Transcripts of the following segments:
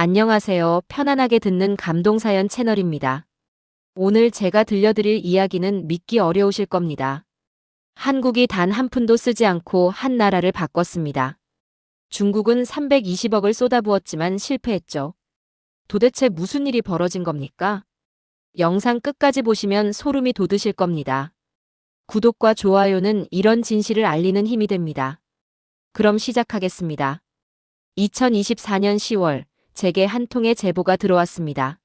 안녕하세요. 편안하게 듣는 감동사연 채널입니다. 오늘 제가 들려드릴 이야기는 믿기 어려우실 겁니다. 한국이 단 한 푼도 쓰지 않고 한 나라를 바꿨습니다. 중국은 320억을 쏟아부었지만 실패했죠. 도대체 무슨 일이 벌어진 겁니까? 영상 끝까지 보시면 소름이 돋으실 겁니다. 구독과 좋아요는 이런 진실을 알리는 힘이 됩니다. 그럼 시작하겠습니다. 2024년 10월 제게 한 통의 제보가 들어왔습니다.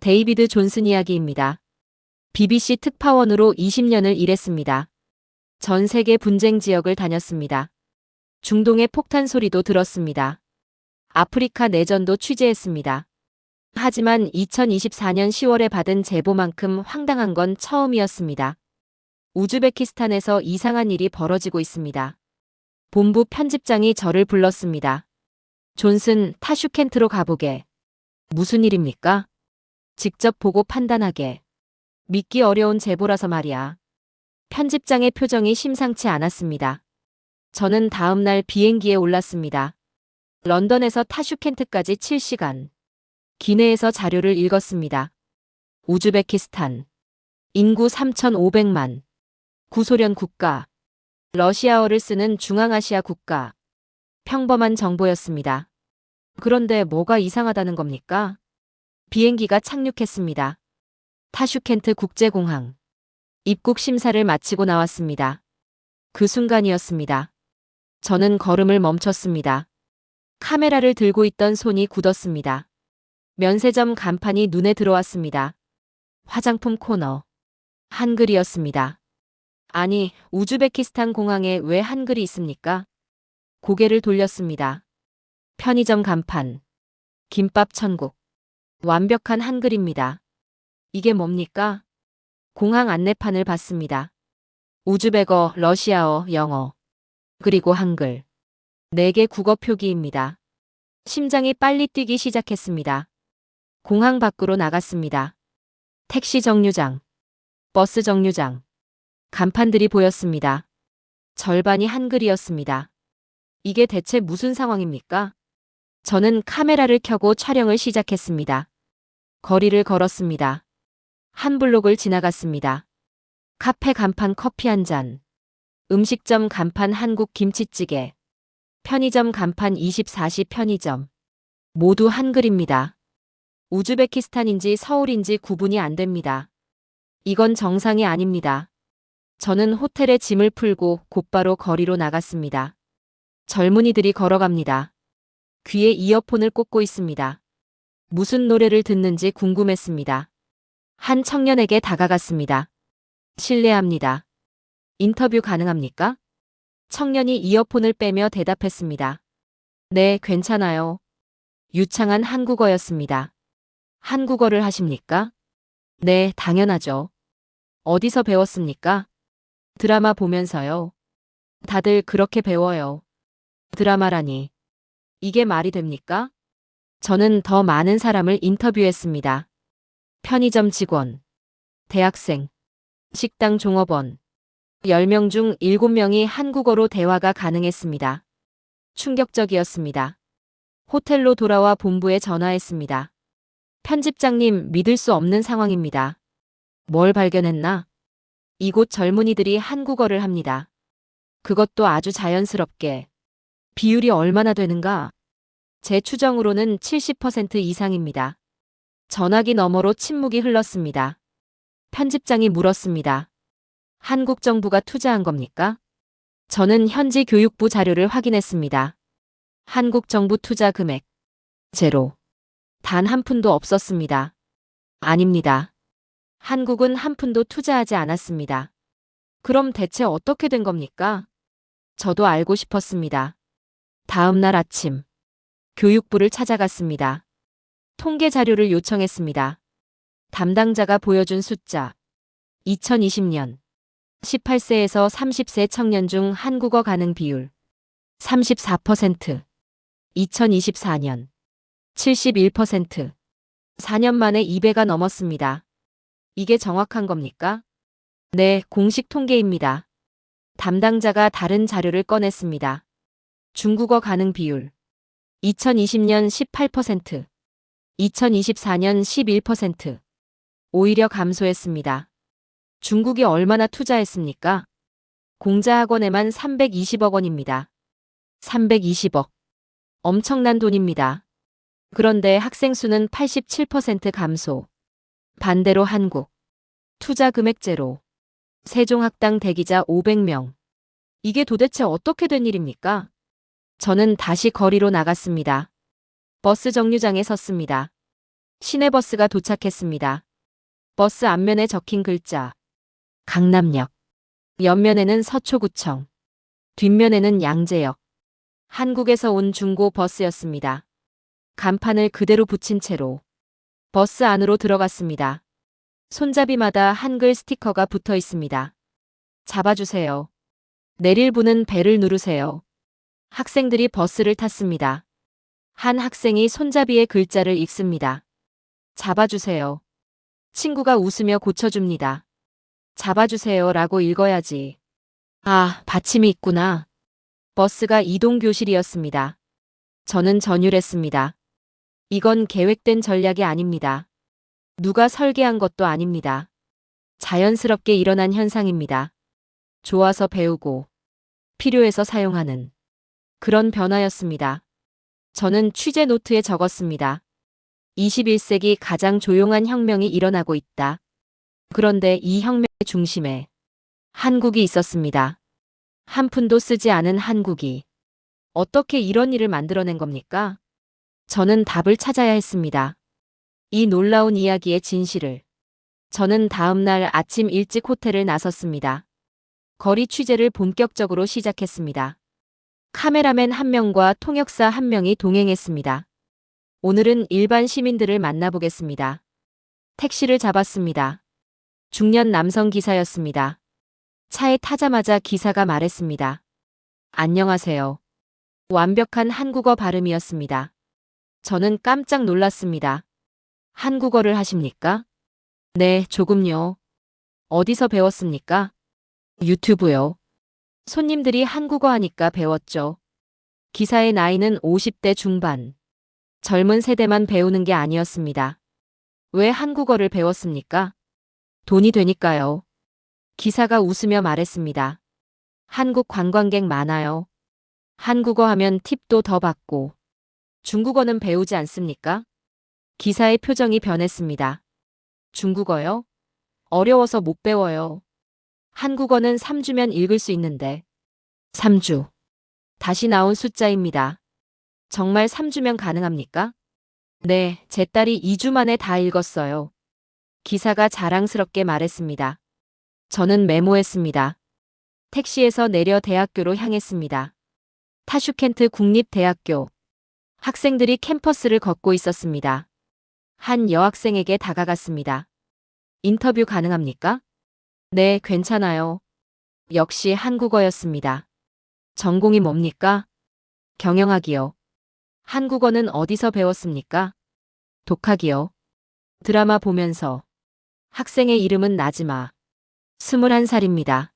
데이비드 존슨 이야기입니다. BBC 특파원으로 20년을 일했습니다. 전 세계 분쟁 지역을 다녔습니다. 중동의 폭탄 소리도 들었습니다. 아프리카 내전도 취재했습니다. 하지만 2024년 10월에 받은 제보만큼 황당한 건 처음이었습니다. 우즈베키스탄에서 이상한 일이 벌어지고 있습니다. 본부 편집장이 저를 불렀습니다. 존슨, 타슈켄트로 가보게. 무슨 일입니까? 직접 보고 판단하게. 믿기 어려운 제보라서 말이야. 편집장의 표정이 심상치 않았습니다. 저는 다음 날 비행기에 올랐습니다. 런던에서 타슈켄트까지 7시간. 기내에서 자료를 읽었습니다. 우즈베키스탄. 인구 3,500만. 구소련 국가. 러시아어를 쓰는 중앙아시아 국가. 평범한 정보였습니다. 그런데 뭐가 이상하다는 겁니까? 비행기가 착륙했습니다. 타슈켄트 국제공항. 입국 심사를 마치고 나왔습니다. 그 순간이었습니다. 저는 걸음을 멈췄습니다. 카메라를 들고 있던 손이 굳었습니다. 면세점 간판이 눈에 들어왔습니다. 화장품 코너. 한글이었습니다. 아니, 우즈베키스탄 공항에 왜 한글이 있습니까? 고개를 돌렸습니다. 편의점 간판. 김밥 천국. 완벽한 한글입니다. 이게 뭡니까? 공항 안내판을 봤습니다. 우즈베거, 러시아어, 영어. 그리고 한글. 4개 국어 표기입니다. 심장이 빨리 뛰기 시작했습니다. 공항 밖으로 나갔습니다. 택시 정류장. 버스 정류장. 간판들이 보였습니다. 절반이 한글이었습니다. 이게 대체 무슨 상황입니까? 저는 카메라를 켜고 촬영을 시작했습니다. 거리를 걸었습니다. 한 블록을 지나갔습니다. 카페 간판 커피 한 잔. 음식점 간판 한국 김치찌개. 편의점 간판 24시 편의점. 모두 한글입니다. 우즈베키스탄인지 서울인지 구분이 안 됩니다. 이건 정상이 아닙니다. 저는 호텔에 짐을 풀고 곧바로 거리로 나갔습니다. 젊은이들이 걸어갑니다. 귀에 이어폰을 꽂고 있습니다. 무슨 노래를 듣는지 궁금했습니다. 한 청년에게 다가갔습니다. 실례합니다. 인터뷰 가능합니까? 청년이 이어폰을 빼며 대답했습니다. 네, 괜찮아요. 유창한 한국어였습니다. 한국어를 하십니까? 네, 당연하죠. 어디서 배웠습니까? 드라마 보면서요. 다들 그렇게 배워요. 드라마라니. 이게 말이 됩니까? 저는 더 많은 사람을 인터뷰했습니다. 편의점 직원, 대학생, 식당 종업원. 10명 중 7명이 한국어로 대화가 가능했습니다. 충격적이었습니다. 호텔로 돌아와 본부에 전화했습니다. 편집장님, 믿을 수 없는 상황입니다. 뭘 발견했나? 이곳 젊은이들이 한국어를 합니다. 그것도 아주 자연스럽게. 비율이 얼마나 되는가? 제 추정으로는 70% 이상입니다. 전화기 너머로 침묵이 흘렀습니다. 편집장이 물었습니다. 한국 정부가 투자한 겁니까? 저는 현지 교육부 자료를 확인했습니다. 한국 정부 투자 금액. 제로. 단 한 푼도 없었습니다. 아닙니다. 한국은 한 푼도 투자하지 않았습니다. 그럼 대체 어떻게 된 겁니까? 저도 알고 싶었습니다. 다음 날 아침. 교육부를 찾아갔습니다. 통계 자료를 요청했습니다. 담당자가 보여준 숫자. 2020년. 18세에서 30세 청년 중 한국어 가능 비율. 34%. 2024년. 71%. 4년 만에 2배가 넘었습니다. 이게 정확한 겁니까? 네, 공식 통계입니다. 담당자가 다른 자료를 꺼냈습니다. 중국어 가능 비율. 2020년 18%, 2024년 11%. 오히려 감소했습니다. 중국이 얼마나 투자했습니까? 공자학원에만 320억 원입니다. 320억. 엄청난 돈입니다. 그런데 학생 수는 87% 감소. 반대로 한국. 투자 금액 제로. 세종학당 대기자 500명. 이게 도대체 어떻게 된 일입니까? 저는 다시 거리로 나갔습니다. 버스 정류장에 섰습니다. 시내버스가 도착했습니다. 버스 앞면에 적힌 글자. 강남역. 옆면에는 서초구청. 뒷면에는 양재역. 한국에서 온 중고 버스였습니다. 간판을 그대로 붙인 채로 버스 안으로 들어갔습니다. 손잡이마다 한글 스티커가 붙어 있습니다. 잡아주세요. 내릴 분은 벨을 누르세요. 학생들이 버스를 탔습니다. 한 학생이 손잡이의 글자를 읽습니다. 잡아주세요. 친구가 웃으며 고쳐줍니다. 잡아주세요 라고 읽어야지. 아, 받침이 있구나. 버스가 이동교실이었습니다. 저는 전율했습니다. 이건 계획된 전략이 아닙니다. 누가 설계한 것도 아닙니다. 자연스럽게 일어난 현상입니다. 좋아서 배우고 필요해서 사용하는 그런 변화였습니다. 저는 취재 노트에 적었습니다. 21세기 가장 조용한 혁명이 일어나고 있다. 그런데 이 혁명의 중심에 한국이 있었습니다. 한 푼도 쓰지 않은 한국이 어떻게 이런 일을 만들어낸 겁니까? 저는 답을 찾아야 했습니다. 이 놀라운 이야기의 진실을. 저는 다음 날 아침 일찍 호텔을 나섰습니다. 거리 취재를 본격적으로 시작했습니다. 카메라맨 1명과 통역사 1명이 동행했습니다. 오늘은 일반 시민들을 만나보겠습니다. 택시를 잡았습니다. 중년 남성 기사였습니다. 차에 타자마자 기사가 말했습니다. 안녕하세요. 완벽한 한국어 발음이었습니다. 저는 깜짝 놀랐습니다. 한국어를 하십니까? 네, 조금요. 어디서 배웠습니까? 유튜브요. 손님들이 한국어 하니까 배웠죠. 기사의 나이는 50대 중반. 젊은 세대만 배우는 게 아니었습니다. 왜 한국어를 배웠습니까? 돈이 되니까요. 기사가 웃으며 말했습니다. 한국 관광객 많아요. 한국어 하면 팁도 더 받고. 중국어는 배우지 않습니까? 기사의 표정이 변했습니다. 중국어요? 어려워서 못 배워요. 한국어는 3주면 읽을 수 있는데. 3주. 다시 나온 숫자입니다. 정말 3주면 가능합니까? 네, 제 딸이 2주 만에 다 읽었어요. 기사가 자랑스럽게 말했습니다. 저는 메모했습니다. 택시에서 내려 대학교로 향했습니다. 타슈켄트 국립대학교. 학생들이 캠퍼스를 걷고 있었습니다. 한 여학생에게 다가갔습니다. 인터뷰 가능합니까? 네, 괜찮아요. 역시 한국어였습니다. 전공이 뭡니까? 경영학이요. 한국어는 어디서 배웠습니까? 독학이요. 드라마 보면서. 학생의 이름은 나지마. 21살입니다.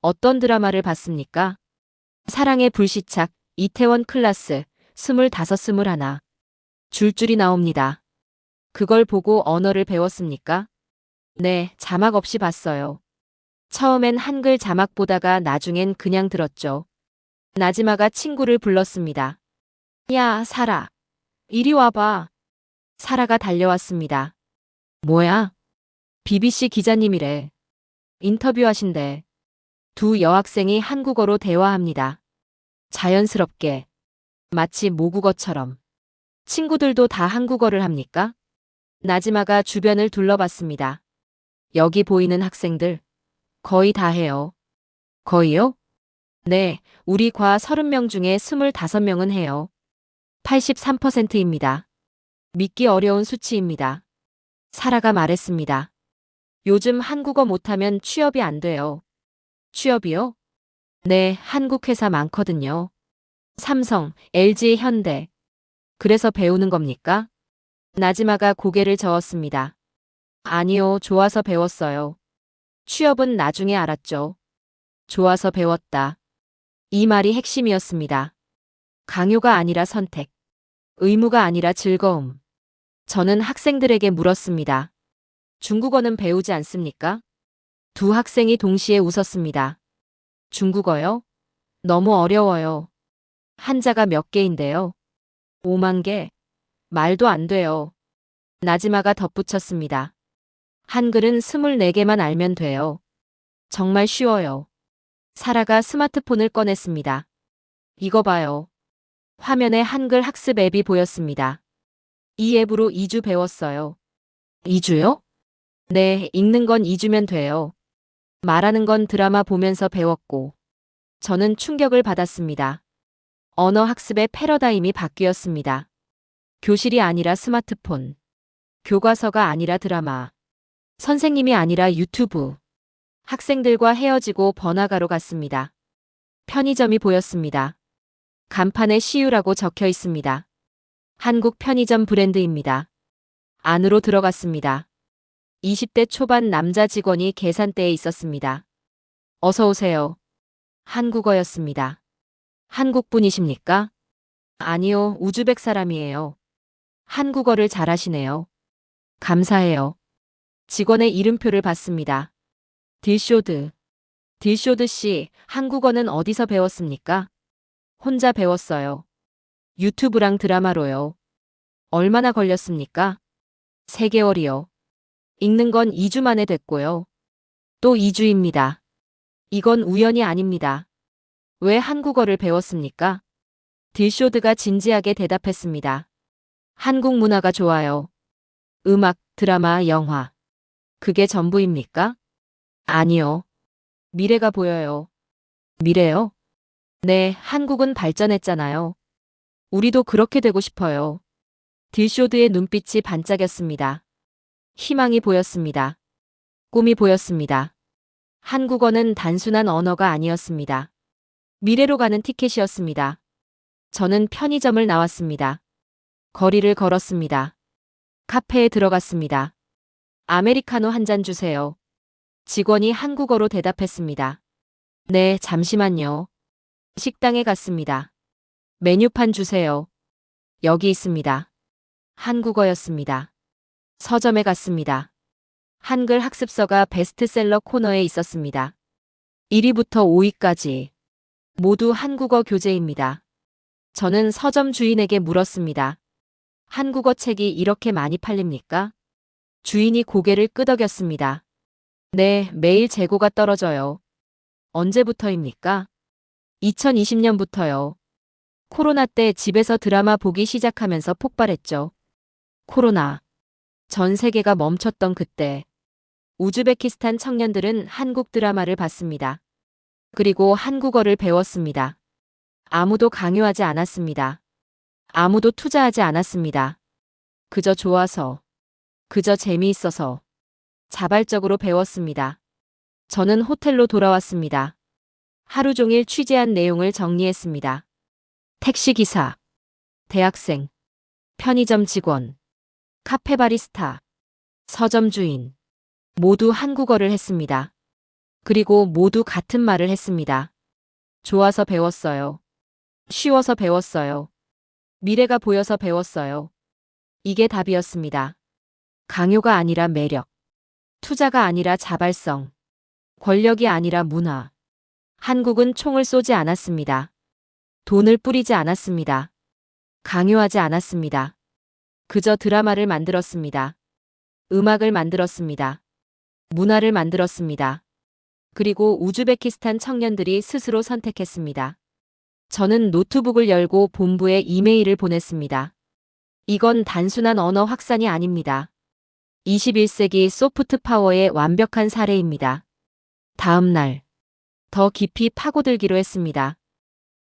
어떤 드라마를 봤습니까? 사랑의 불시착, 이태원 클라스, 25, 21. 줄줄이 나옵니다. 그걸 보고 언어를 배웠습니까? 네, 자막 없이 봤어요. 처음엔 한글 자막 보다가 나중엔 그냥 들었죠. 나지마가 친구를 불렀습니다. 야, 사라. 이리 와봐. 사라가 달려왔습니다. 뭐야? BBC 기자님이래. 인터뷰하신대. 두 여학생이 한국어로 대화합니다. 자연스럽게. 마치 모국어처럼. 친구들도 다 한국어를 합니까? 나지마가 주변을 둘러봤습니다. 여기 보이는 학생들. 거의 다 해요. 거의요? 네, 우리 과 30명 중에 25명은 해요. 83%입니다. 믿기 어려운 수치입니다. 사라가 말했습니다. 요즘 한국어 못하면 취업이 안 돼요. 취업이요? 네, 한국 회사 많거든요. 삼성, LG, 현대. 그래서 배우는 겁니까? 나지마가 고개를 저었습니다. 아니요, 좋아서 배웠어요. 취업은 나중에 알았죠. 좋아서 배웠다. 이 말이 핵심이었습니다. 강요가 아니라 선택. 의무가 아니라 즐거움. 저는 학생들에게 물었습니다. 중국어는 배우지 않습니까? 두 학생이 동시에 웃었습니다. 중국어요? 너무 어려워요. 한자가 몇 개인데요? 5만 개? 말도 안 돼요. 나지마가 덧붙였습니다. 한글은 24개만 알면 돼요. 정말 쉬워요. 사라가 스마트폰을 꺼냈습니다. 이거 봐요. 화면에 한글 학습 앱이 보였습니다. 이 앱으로 2주 배웠어요. 2주요? 네, 읽는 건 2주면 돼요. 말하는 건 드라마 보면서 배웠고. 저는 충격을 받았습니다. 언어 학습의 패러다임이 바뀌었습니다. 교실이 아니라 스마트폰. 교과서가 아니라 드라마. 선생님이 아니라 유튜브. 학생들과 헤어지고 번화가로 갔습니다. 편의점이 보였습니다. 간판에 CU라고 적혀 있습니다. 한국 편의점 브랜드입니다. 안으로 들어갔습니다. 20대 초반 남자 직원이 계산대에 있었습니다. 어서 오세요. 한국어였습니다. 한국 분이십니까? 아니요, 우즈벡 사람이에요. 한국어를 잘하시네요. 감사해요. 직원의 이름표를 봤습니다. 딜쇼드. 딜쇼드 씨, 한국어는 어디서 배웠습니까? 혼자 배웠어요. 유튜브랑 드라마로요. 얼마나 걸렸습니까? 3개월이요. 읽는 건 2주 만에 됐고요. 또 2주입니다. 이건 우연이 아닙니다. 왜 한국어를 배웠습니까? 딜쇼드가 진지하게 대답했습니다. 한국 문화가 좋아요. 음악, 드라마, 영화. 그게 전부입니까? 아니요. 미래가 보여요. 미래요? 네, 한국은 발전했잖아요. 우리도 그렇게 되고 싶어요. 딜쇼드의 눈빛이 반짝였습니다. 희망이 보였습니다. 꿈이 보였습니다. 한국어는 단순한 언어가 아니었습니다. 미래로 가는 티켓이었습니다. 저는 편의점을 나왔습니다. 거리를 걸었습니다. 카페에 들어갔습니다. 아메리카노 한 잔 주세요. 직원이 한국어로 대답했습니다. 네, 잠시만요. 식당에 갔습니다. 메뉴판 주세요. 여기 있습니다. 한국어였습니다. 서점에 갔습니다. 한글 학습서가 베스트셀러 코너에 있었습니다. 1위부터 5위까지 모두 한국어 교재입니다. 저는 서점 주인에게 물었습니다. 한국어 책이 이렇게 많이 팔립니까? 주인이 고개를 끄덕였습니다. 네, 매일 재고가 떨어져요. 언제부터입니까? 2020년부터요. 코로나 때 집에서 드라마 보기 시작하면서 폭발했죠. 코로나. 전 세계가 멈췄던 그때. 우즈베키스탄 청년들은 한국 드라마를 봤습니다. 그리고 한국어를 배웠습니다. 아무도 강요하지 않았습니다. 아무도 투자하지 않았습니다. 그저 좋아서. 그저 재미있어서. 자발적으로 배웠습니다. 저는 호텔로 돌아왔습니다. 하루 종일 취재한 내용을 정리했습니다. 택시기사, 대학생, 편의점 직원, 카페 바리스타, 서점 주인. 모두 한국어를 했습니다. 그리고 모두 같은 말을 했습니다. 좋아서 배웠어요. 쉬워서 배웠어요. 미래가 보여서 배웠어요. 이게 답이었습니다. 강요가 아니라 매력. 투자가 아니라 자발성. 권력이 아니라 문화. 한국은 총을 쏘지 않았습니다. 돈을 뿌리지 않았습니다. 강요하지 않았습니다. 그저 드라마를 만들었습니다. 음악을 만들었습니다. 문화를 만들었습니다. 그리고 우즈베키스탄 청년들이 스스로 선택했습니다. 저는 노트북을 열고 본부에 이메일을 보냈습니다. 이건 단순한 언어 확산이 아닙니다. 21세기 소프트 파워의 완벽한 사례입니다. 다음 날, 더 깊이 파고들기로 했습니다.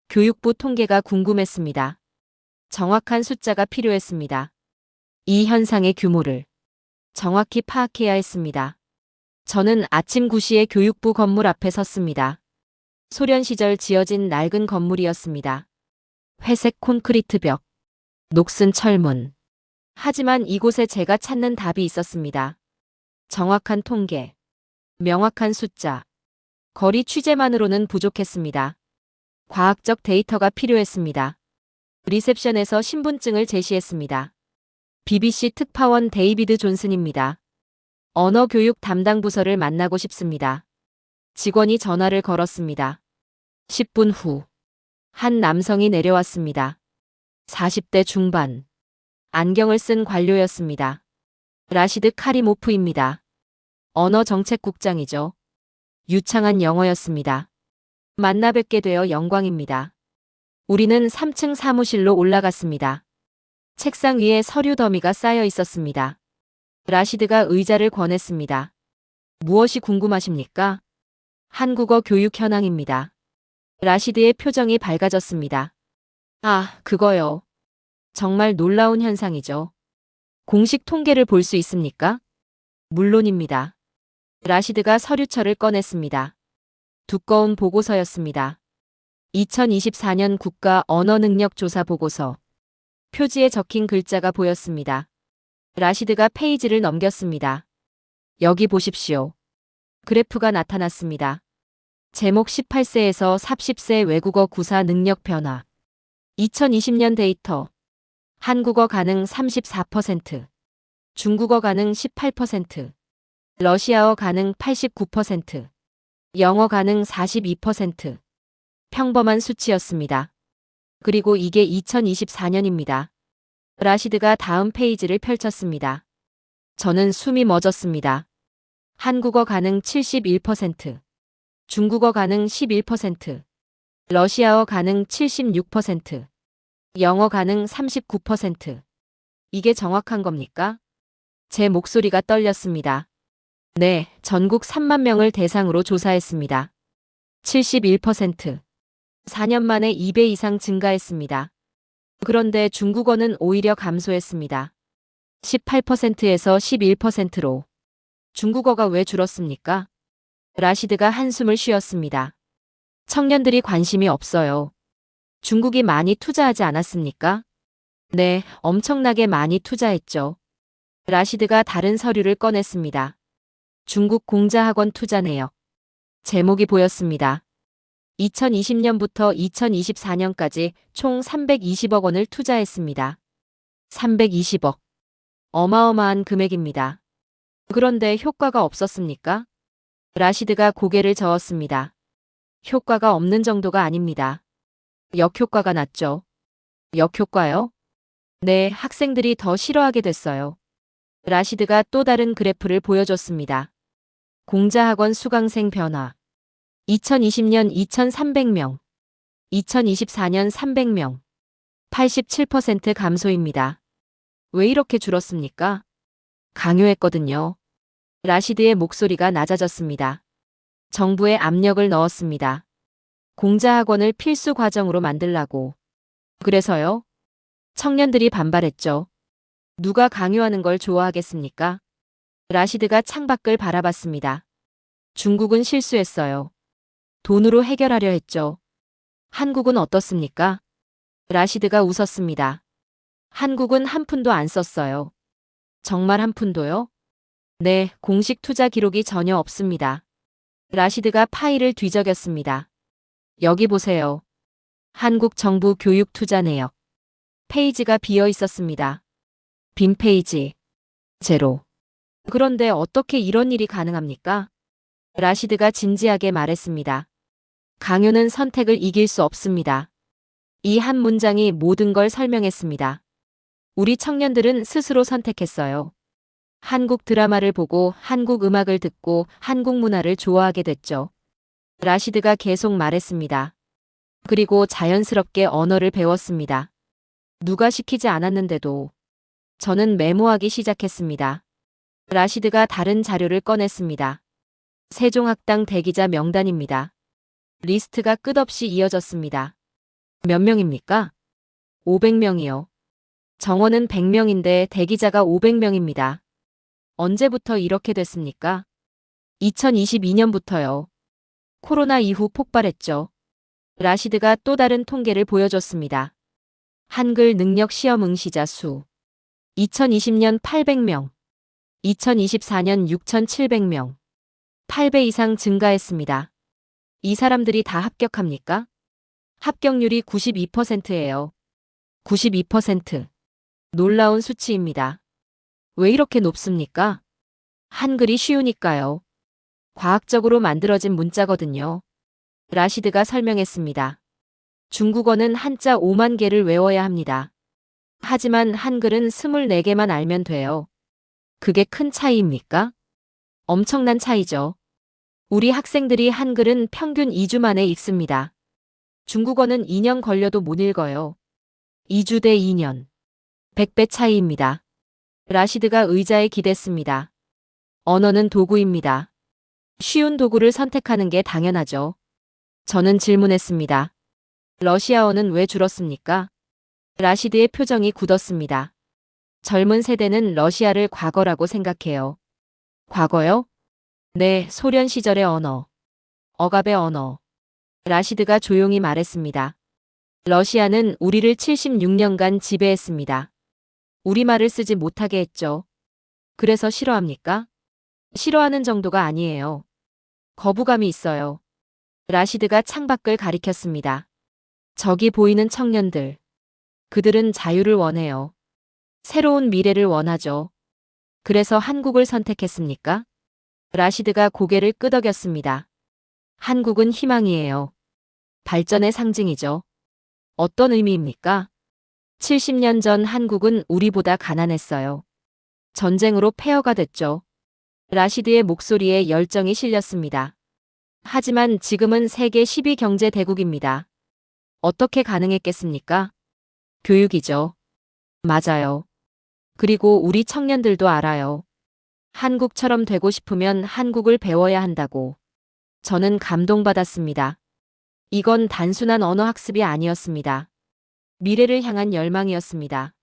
교육부 통계가 궁금했습니다. 정확한 숫자가 필요했습니다. 이 현상의 규모를 정확히 파악해야 했습니다. 저는 아침 9시에 교육부 건물 앞에 섰습니다. 소련 시절 지어진 낡은 건물이었습니다. 회색 콘크리트 벽, 녹슨 철문. 하지만 이곳에 제가 찾는 답이 있었습니다. 정확한 통계, 명확한 숫자. 거리 취재만으로는 부족했습니다. 과학적 데이터가 필요했습니다. 리셉션에서 신분증을 제시했습니다. BBC 특파원 데이비드 존슨입니다. 언어교육 담당 부서를 만나고 싶습니다. 직원이 전화를 걸었습니다. 10분 후, 한 남성이 내려왔습니다. 40대 중반. 안경을 쓴 관료였습니다. 라시드 카리모프입니다. 언어정책국장이죠. 유창한 영어였습니다. 만나 뵙게 되어 영광입니다. 우리는 3층 사무실로 올라갔습니다. 책상 위에 서류 더미가 쌓여 있었습니다. 라시드가 의자를 권했습니다. 무엇이 궁금하십니까? 한국어 교육 현황입니다. 라시드의 표정이 밝아졌습니다. 아, 그거요. 정말 놀라운 현상이죠. 공식 통계를 볼 수 있습니까? 물론입니다. 라시드가 서류철을 꺼냈습니다. 두꺼운 보고서였습니다. 2024년 국가 언어능력 조사 보고서. 표지에 적힌 글자가 보였습니다. 라시드가 페이지를 넘겼습니다. 여기 보십시오. 그래프가 나타났습니다. 제목 18세에서 30세 외국어 구사 능력 변화. 2020년 데이터. 한국어 가능 34%, 중국어 가능 18%, 러시아어 가능 89%, 영어 가능 42%. 평범한 수치였습니다. 그리고 이게 2024년입니다. 라시드가 다음 페이지를 펼쳤습니다. 저는 숨이 멎었습니다. 한국어 가능 71%, 중국어 가능 11%, 러시아어 가능 76%, 영어 가능 39%. 이게 정확한 겁니까? 제 목소리가 떨렸습니다. 네, 전국 3만 명을 대상으로 조사했습니다. 71%. 4년 만에 2배 이상 증가했습니다. 그런데 중국어는 오히려 감소했습니다. 18%에서 11%로. 중국어가 왜 줄었습니까? 라시드가 한숨을 쉬었습니다. 청년들이 관심이 없어요. 중국이 많이 투자하지 않았습니까? 네, 엄청나게 많이 투자했죠. 라시드가 다른 서류를 꺼냈습니다. 중국 공자학원 투자 내역. 제목이 보였습니다. 2020년부터 2024년까지 총 320억 원을 투자했습니다. 320억. 어마어마한 금액입니다. 그런데 효과가 없었습니까? 라시드가 고개를 저었습니다. 효과가 없는 정도가 아닙니다. 역효과가 났죠. 역효과요? 네, 학생들이 더 싫어하게 됐어요. 라시드가 또 다른 그래프를 보여줬습니다. 공자학원 수강생 변화. 2020년 2,300명, 2024년 300명, 87% 감소입니다. 왜 이렇게 줄었습니까? 강요했거든요. 라시드의 목소리가 낮아졌습니다. 정부에 압력을 넣었습니다. 공자학원을 필수 과정으로 만들라고. 그래서요? 청년들이 반발했죠. 누가 강요하는 걸 좋아하겠습니까? 라시드가 창밖을 바라봤습니다. 중국은 실수했어요. 돈으로 해결하려 했죠. 한국은 어떻습니까? 라시드가 웃었습니다. 한국은 한 푼도 안 썼어요. 정말 한 푼도요? 네, 공식 투자 기록이 전혀 없습니다. 라시드가 파일을 뒤적였습니다. 여기 보세요. 한국 정부 교육 투자 내역. 페이지가 비어 있었습니다. 빈 페이지. 제로. 그런데 어떻게 이런 일이 가능합니까? 라시드가 진지하게 말했습니다. 강요는 선택을 이길 수 없습니다. 이 한 문장이 모든 걸 설명했습니다. 우리 청년들은 스스로 선택했어요. 한국 드라마를 보고 한국 음악을 듣고 한국 문화를 좋아하게 됐죠. 라시드가 계속 말했습니다. 그리고 자연스럽게 언어를 배웠습니다. 누가 시키지 않았는데도 저는 메모하기 시작했습니다. 라시드가 다른 자료를 꺼냈습니다. 세종학당 대기자 명단입니다. 리스트가 끝없이 이어졌습니다. 몇 명입니까? 500명이요. 정원은 100명인데 대기자가 500명입니다. 언제부터 이렇게 됐습니까? 2022년부터요. 코로나 이후 폭발했죠. 라시드가 또 다른 통계를 보여줬습니다. 한글 능력 시험 응시자 수. 2020년 800명, 2024년 6,700명. 8배 이상 증가했습니다. 이 사람들이 다 합격합니까? 합격률이 92%예요. 92%. 놀라운 수치입니다. 왜 이렇게 높습니까? 한글이 쉬우니까요. 과학적으로 만들어진 문자거든요. 라시드가 설명했습니다. 중국어는 한자 5만 개를 외워야 합니다. 하지만 한글은 24개만 알면 돼요. 그게 큰 차이입니까? 엄청난 차이죠. 우리 학생들이 한글은 평균 2주 만에 읽습니다. 중국어는 2년 걸려도 못 읽어요. 2주 대 2년. 100배 차이입니다. 라시드가 의자에 기댔습니다. 언어는 도구입니다. 쉬운 도구를 선택하는 게 당연하죠. 저는 질문했습니다. 러시아어는 왜 줄었습니까? 라시드의 표정이 굳었습니다. 젊은 세대는 러시아를 과거라고 생각해요. 과거요? 네, 소련 시절의 언어. 억압의 언어. 라시드가 조용히 말했습니다. 러시아는 우리를 76년간 지배했습니다. 우리말을 쓰지 못하게 했죠. 그래서 싫어합니까? 싫어하는 정도가 아니에요. 거부감이 있어요. 라시드가 창밖을 가리켰습니다. 저기 보이는 청년들. 그들은 자유를 원해요. 새로운 미래를 원하죠. 그래서 한국을 선택했습니까? 라시드가 고개를 끄덕였습니다. 한국은 희망이에요. 발전의 상징이죠. 어떤 의미입니까? 70년 전 한국은 우리보다 가난했어요. 전쟁으로 폐허가 됐죠. 라시드의 목소리에 열정이 실렸습니다. 하지만 지금은 세계 10위 경제 대국입니다. 어떻게 가능했겠습니까? 교육이죠. 맞아요. 그리고 우리 청년들도 알아요. 한국처럼 되고 싶으면 한국을 배워야 한다고. 저는 감동받았습니다. 이건 단순한 언어 학습이 아니었습니다. 미래를 향한 열망이었습니다.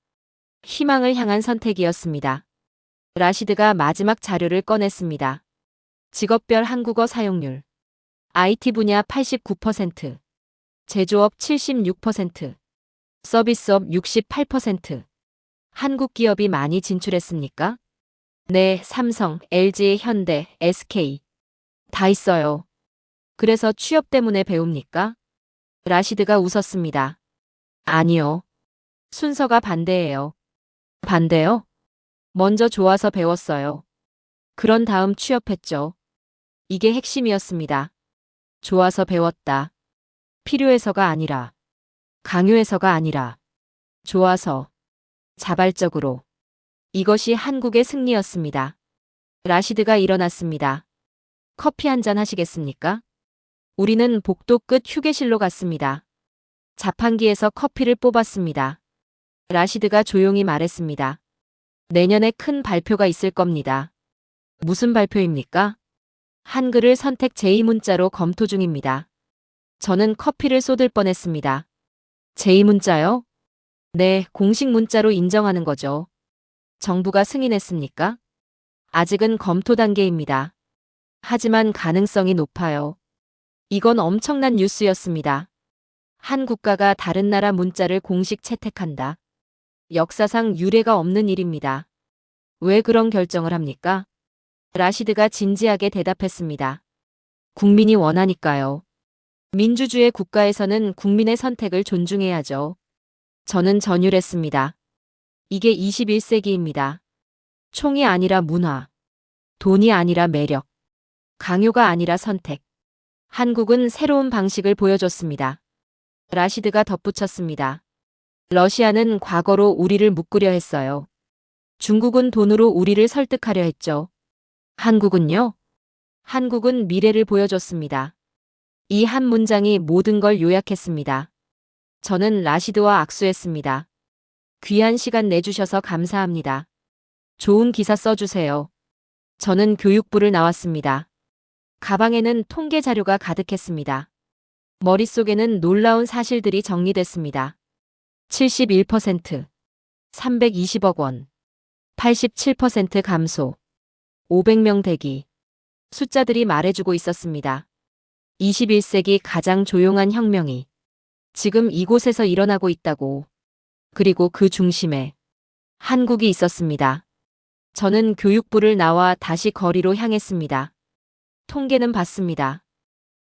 희망을 향한 선택이었습니다. 라시드가 마지막 자료를 꺼냈습니다. 직업별 한국어 사용률. IT 분야 89%, 제조업 76%, 서비스업 68%. 한국 기업이 많이 진출했습니까? 네, 삼성, LG, 현대, SK. 다 있어요. 그래서 취업 때문에 배웁니까? 라시드가 웃었습니다. 아니요. 순서가 반대예요. 반대요? 먼저 좋아서 배웠어요. 그런 다음 취업했죠. 이게 핵심이었습니다. 좋아서 배웠다. 필요해서가 아니라, 강요해서가 아니라, 좋아서, 자발적으로. 이것이 한국의 승리였습니다. 라시드가 일어났습니다. 커피 한 잔 하시겠습니까? 우리는 복도 끝 휴게실로 갔습니다. 자판기에서 커피를 뽑았습니다. 라시드가 조용히 말했습니다. 내년에 큰 발표가 있을 겁니다. 무슨 발표입니까? 한글을 선택 제2문자로 검토 중입니다. 저는 커피를 쏟을 뻔했습니다. 제2문자요? 네, 공식 문자로 인정하는 거죠. 정부가 승인했습니까? 아직은 검토 단계입니다. 하지만 가능성이 높아요. 이건 엄청난 뉴스였습니다. 한 국가가 다른 나라 문자를 공식 채택한다. 역사상 유례가 없는 일입니다. 왜 그런 결정을 합니까? 라시드가 진지하게 대답했습니다. 국민이 원하니까요. 민주주의 국가에서는 국민의 선택을 존중해야죠. 저는 전율했습니다. 이게 21세기입니다. 총이 아니라 문화, 돈이 아니라 매력, 강요가 아니라 선택. 한국은 새로운 방식을 보여줬습니다. 라시드가 덧붙였습니다. 러시아는 과거로 우리를 묶으려 했어요. 중국은 돈으로 우리를 설득하려 했죠. 한국은요? 한국은 미래를 보여줬습니다. 이 한 문장이 모든 걸 요약했습니다. 저는 라시드와 악수했습니다. 귀한 시간 내주셔서 감사합니다. 좋은 기사 써주세요. 저는 교육부를 나왔습니다. 가방에는 통계 자료가 가득했습니다. 머릿속에는 놀라운 사실들이 정리됐습니다. 71%, 320억 원, 87% 감소, 500명 대기. 숫자들이 말해주고 있었습니다. 21세기 가장 조용한 혁명이 지금 이곳에서 일어나고 있다고. 그리고 그 중심에 한국이 있었습니다. 저는 교육부를 나와 다시 거리로 향했습니다. 통계는 봤습니다.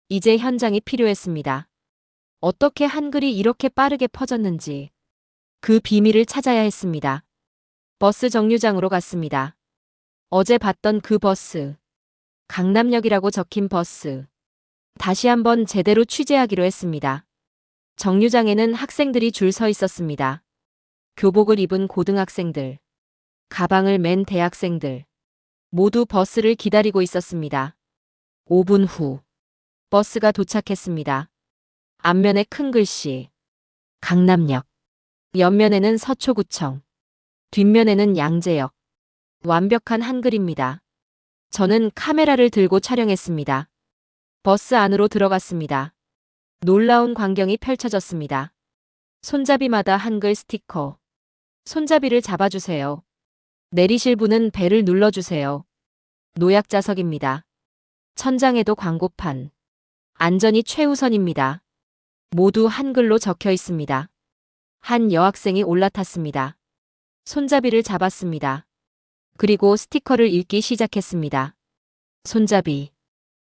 이제 현장이 필요했습니다. 어떻게 한글이 이렇게 빠르게 퍼졌는지 그 비밀을 찾아야 했습니다. 버스 정류장으로 갔습니다. 어제 봤던 그 버스. 강남역이라고 적힌 버스. 다시 한번 제대로 취재하기로 했습니다. 정류장에는 학생들이 줄 서 있었습니다. 교복을 입은 고등학생들, 가방을 맨 대학생들, 모두 버스를 기다리고 있었습니다. 5분 후, 버스가 도착했습니다. 앞면에 큰 글씨, 강남역. 옆면에는 서초구청, 뒷면에는 양재역. 완벽한 한글입니다. 저는 카메라를 들고 촬영했습니다. 버스 안으로 들어갔습니다. 놀라운 광경이 펼쳐졌습니다. 손잡이마다 한글 스티커. 손잡이를 잡아주세요. 내리실 분은 벨을 눌러주세요. 노약자석입니다. 천장에도 광고판. 안전이 최우선입니다. 모두 한글로 적혀 있습니다. 한 여학생이 올라탔습니다. 손잡이를 잡았습니다. 그리고 스티커를 읽기 시작했습니다. 손잡이.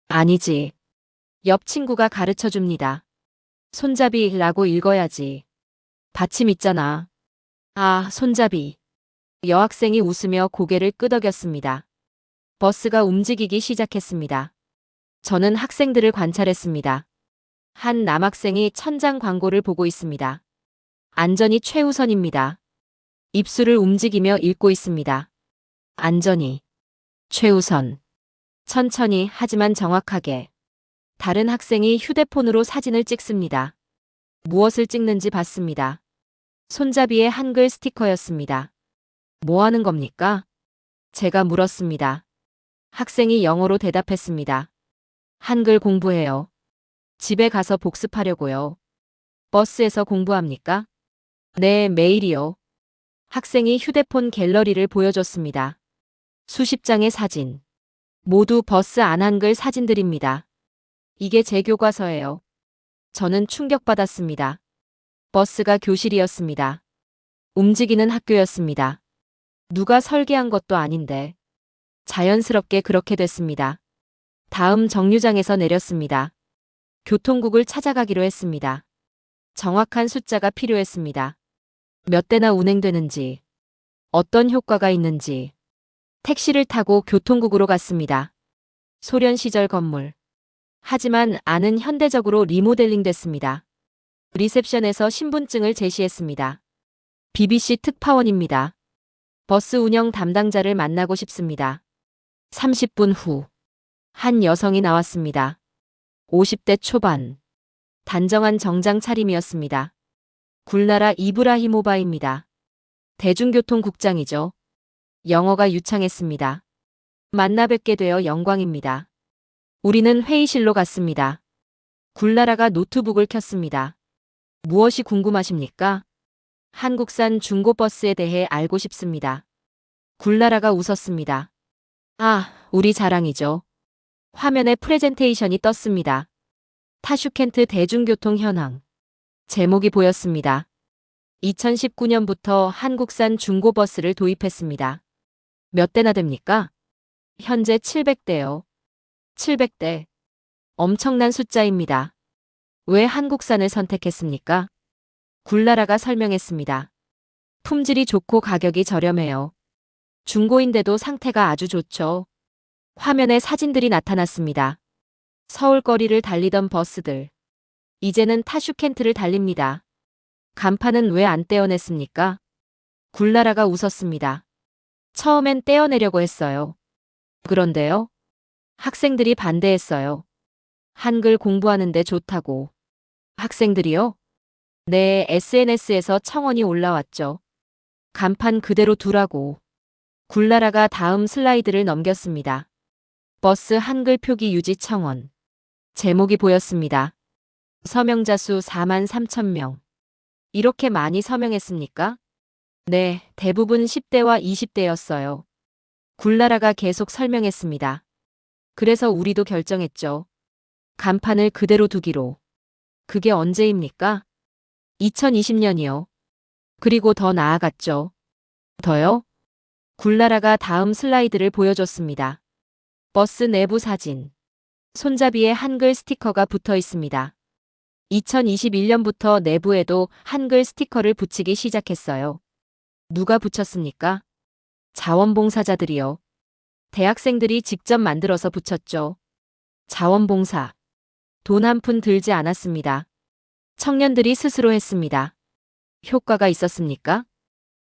아니지. 옆 친구가 가르쳐 줍니다. 손잡이라고 읽어야지. 받침 있잖아. 아, 손잡이. 여학생이 웃으며 고개를 끄덕였습니다. 버스가 움직이기 시작했습니다. 저는 학생들을 관찰했습니다. 한 남학생이 천장 광고를 보고 있습니다. 안전이 최우선입니다. 입술을 움직이며 읽고 있습니다. 안전이 최우선. 천천히 하지만 정확하게. 다른 학생이 휴대폰으로 사진을 찍습니다. 무엇을 찍는지 봤습니다. 손잡이에 한글 스티커였습니다. 뭐 하는 겁니까? 제가 물었습니다. 학생이 영어로 대답했습니다. 한글 공부해요. 집에 가서 복습하려고요. 버스에서 공부합니까? 네, 매일이요. 학생이 휴대폰 갤러리를 보여줬습니다. 수십 장의 사진. 모두 버스 안 한글 사진들입니다. 이게 제 교과서예요. 저는 충격받았습니다. 버스가 교실이었습니다. 움직이는 학교였습니다. 누가 설계한 것도 아닌데. 자연스럽게 그렇게 됐습니다. 다음 정류장에서 내렸습니다. 교통국을 찾아가기로 했습니다. 정확한 숫자가 필요했습니다. 몇 대나 운행되는지, 어떤 효과가 있는지. 택시를 타고 교통국으로 갔습니다. 소련 시절 건물. 하지만 안은 현대적으로 리모델링 됐습니다. 리셉션에서 신분증을 제시했습니다. BBC 특파원입니다. 버스 운영 담당자를 만나고 싶습니다. 30분 후, 한 여성이 나왔습니다. 50대 초반. 단정한 정장 차림이었습니다. 굴나라 이브라히모바입니다. 대중교통국장이죠. 영어가 유창했습니다. 만나 뵙게 되어 영광입니다. 우리는 회의실로 갔습니다. 굴나라가 노트북을 켰습니다. 무엇이 궁금하십니까? 한국산 중고버스에 대해 알고 싶습니다. 굴나라가 웃었습니다. 아, 우리 자랑이죠. 화면에 프레젠테이션이 떴습니다. 타슈켄트 대중교통 현황. 제목이 보였습니다. 2019년부터 한국산 중고버스를 도입했습니다. 몇 대나 됩니까? 현재 700대요. 700대. 엄청난 숫자입니다. 왜 한국산을 선택했습니까? 굴나라가 설명했습니다. 품질이 좋고 가격이 저렴해요. 중고인데도 상태가 아주 좋죠. 화면에 사진들이 나타났습니다. 서울 거리를 달리던 버스들. 이제는 타슈켄트를 달립니다. 간판은 왜 안 떼어냈습니까? 굴나라가 웃었습니다. 처음엔 떼어내려고 했어요. 그런데요? 학생들이 반대했어요. 한글 공부하는데 좋다고. 학생들이요? 네, SNS에서 청원이 올라왔죠. 간판 그대로 두라고. 굴나라가 다음 슬라이드를 넘겼습니다. 버스 한글 표기 유지 청원. 제목이 보였습니다. 서명자 수 43,000명. 이렇게 많이 서명했습니까? 네, 대부분 10대와 20대였어요. 굴나라가 계속 설명했습니다. 그래서 우리도 결정했죠. 간판을 그대로 두기로. 그게 언제입니까? 2020년이요. 그리고 더 나아갔죠. 더요? 굴나라가 다음 슬라이드를 보여줬습니다. 버스 내부 사진. 손잡이에 한글 스티커가 붙어 있습니다. 2021년부터 내부에도 한글 스티커를 붙이기 시작했어요. 누가 붙였습니까? 자원봉사자들이요. 대학생들이 직접 만들어서 붙였죠. 자원봉사. 돈 한 푼 들지 않았습니다. 청년들이 스스로 했습니다. 효과가 있었습니까?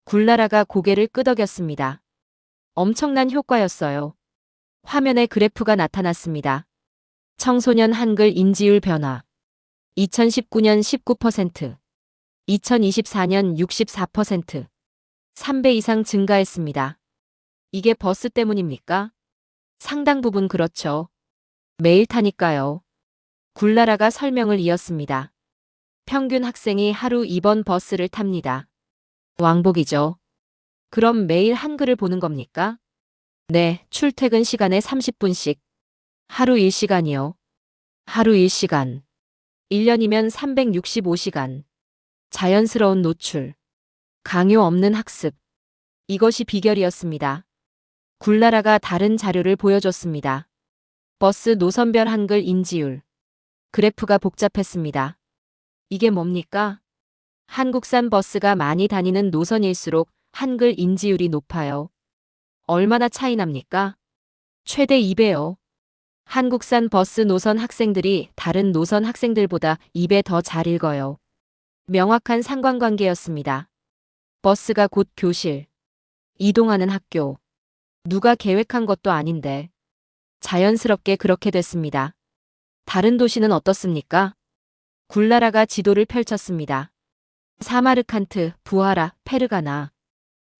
굴나라가 고개를 끄덕였습니다. 엄청난 효과였어요. 화면에 그래프가 나타났습니다. 청소년 한글 인지율 변화. 2019년 19%, 2024년 64%, 3배 이상 증가했습니다. 이게 버스 때문입니까? 상당 부분 그렇죠. 매일 타니까요. 굴나라가 설명을 이었습니다. 평균 학생이 하루 2번 버스를 탑니다. 왕복이죠. 그럼 매일 한글을 보는 겁니까? 네, 출퇴근 시간에 30분씩. 하루 1시간이요. 하루 1시간. 1년이면 365시간. 자연스러운 노출. 강요 없는 학습. 이것이 비결이었습니다. 굴나라가 다른 자료를 보여줬습니다. 버스 노선별 한글 인지율. 그래프가 복잡했습니다. 이게 뭡니까? 한국산 버스가 많이 다니는 노선일수록 한글 인지율이 높아요. 얼마나 차이 납니까? 최대 2배요. 한국산 버스 노선 학생들이 다른 노선 학생들보다 2배 더 잘 읽어요. 명확한 상관관계였습니다. 버스가 곧 교실. 이동하는 학교. 누가 계획한 것도 아닌데. 자연스럽게 그렇게 됐습니다. 다른 도시는 어떻습니까? 굴나라가 지도를 펼쳤습니다. 사마르칸트, 부하라, 페르가나.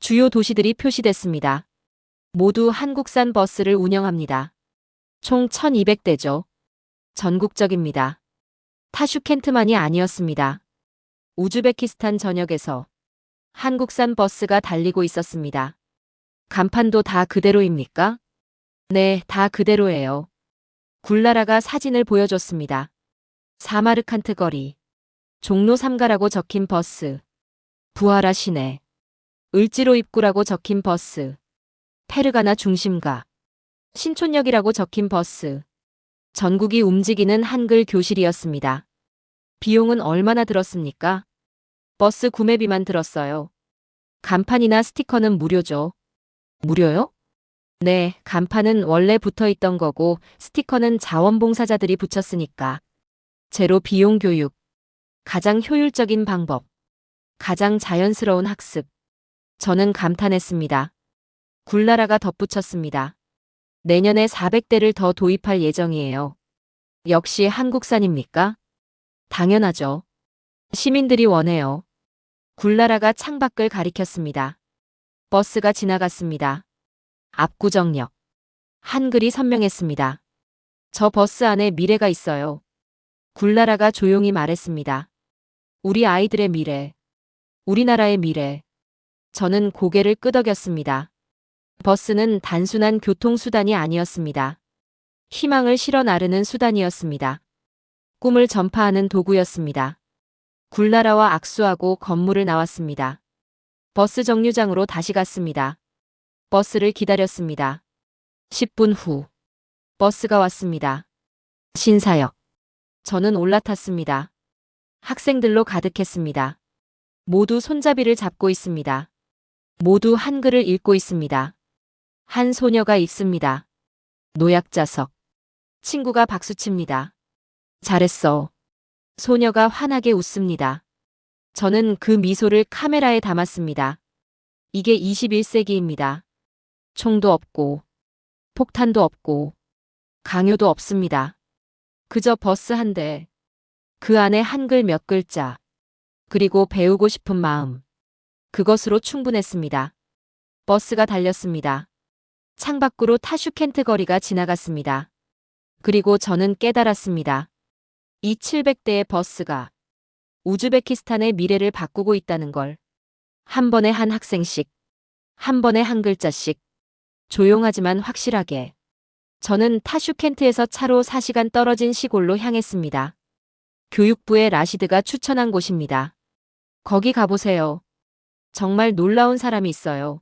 주요 도시들이 표시됐습니다. 모두 한국산 버스를 운영합니다. 총 1200대죠. 전국적입니다. 타슈켄트만이 아니었습니다. 우즈베키스탄 전역에서 한국산 버스가 달리고 있었습니다. 간판도 다 그대로입니까? 네, 다 그대로예요. 굴나라가 사진을 보여줬습니다. 사마르칸트 거리. 종로 3가라고 적힌 버스. 부하라 시내. 을지로 입구라고 적힌 버스. 페르가나 중심가. 신촌역이라고 적힌 버스. 전국이 움직이는 한글 교실이었습니다. 비용은 얼마나 들었습니까? 버스 구매비만 들었어요. 간판이나 스티커는 무료죠. 무료요? 네, 간판은 원래 붙어 있던 거고 스티커는 자원봉사자들이 붙였으니까. 제로 비용 교육. 가장 효율적인 방법. 가장 자연스러운 학습. 저는 감탄했습니다. 굴나라가 덧붙였습니다. 내년에 400대를 더 도입할 예정이에요. 역시 한국산입니까? 당연하죠. 시민들이 원해요. 굴나라가 창밖을 가리켰습니다. 버스가 지나갔습니다. 압구정역. 한글이 선명했습니다. 저 버스 안에 미래가 있어요. 굴나라가 조용히 말했습니다. 우리 아이들의 미래. 우리나라의 미래. 저는 고개를 끄덕였습니다. 버스는 단순한 교통수단이 아니었습니다. 희망을 실어 나르는 수단이었습니다. 꿈을 전파하는 도구였습니다. 굴나라와 악수하고 건물을 나왔습니다. 버스 정류장으로 다시 갔습니다. 버스를 기다렸습니다. 10분 후. 버스가 왔습니다. 신사역. 저는 올라탔습니다. 학생들로 가득했습니다. 모두 손잡이를 잡고 있습니다. 모두 한글을 읽고 있습니다. 한 소녀가 읽습니다. 노약자석. 친구가 박수칩니다. 잘했어. 소녀가 환하게 웃습니다. 저는 그 미소를 카메라에 담았습니다. 이게 21세기입니다. 총도 없고, 폭탄도 없고, 강요도 없습니다. 그저 버스 한 대. 그 안에 한글 몇 글자. 그리고 배우고 싶은 마음. 그것으로 충분했습니다. 버스가 달렸습니다. 창밖으로 타슈켄트 거리가 지나갔습니다. 그리고 저는 깨달았습니다. 이 700대의 버스가 우즈베키스탄의 미래를 바꾸고 있다는 걸. 한 번에 한 학생씩, 한 번에 한 글자씩, 조용하지만 확실하게. 저는 타슈켄트에서 차로 4시간 떨어진 시골로 향했습니다. 교육부의 라시드가 추천한 곳입니다. 거기 가보세요. 정말 놀라운 사람이 있어요.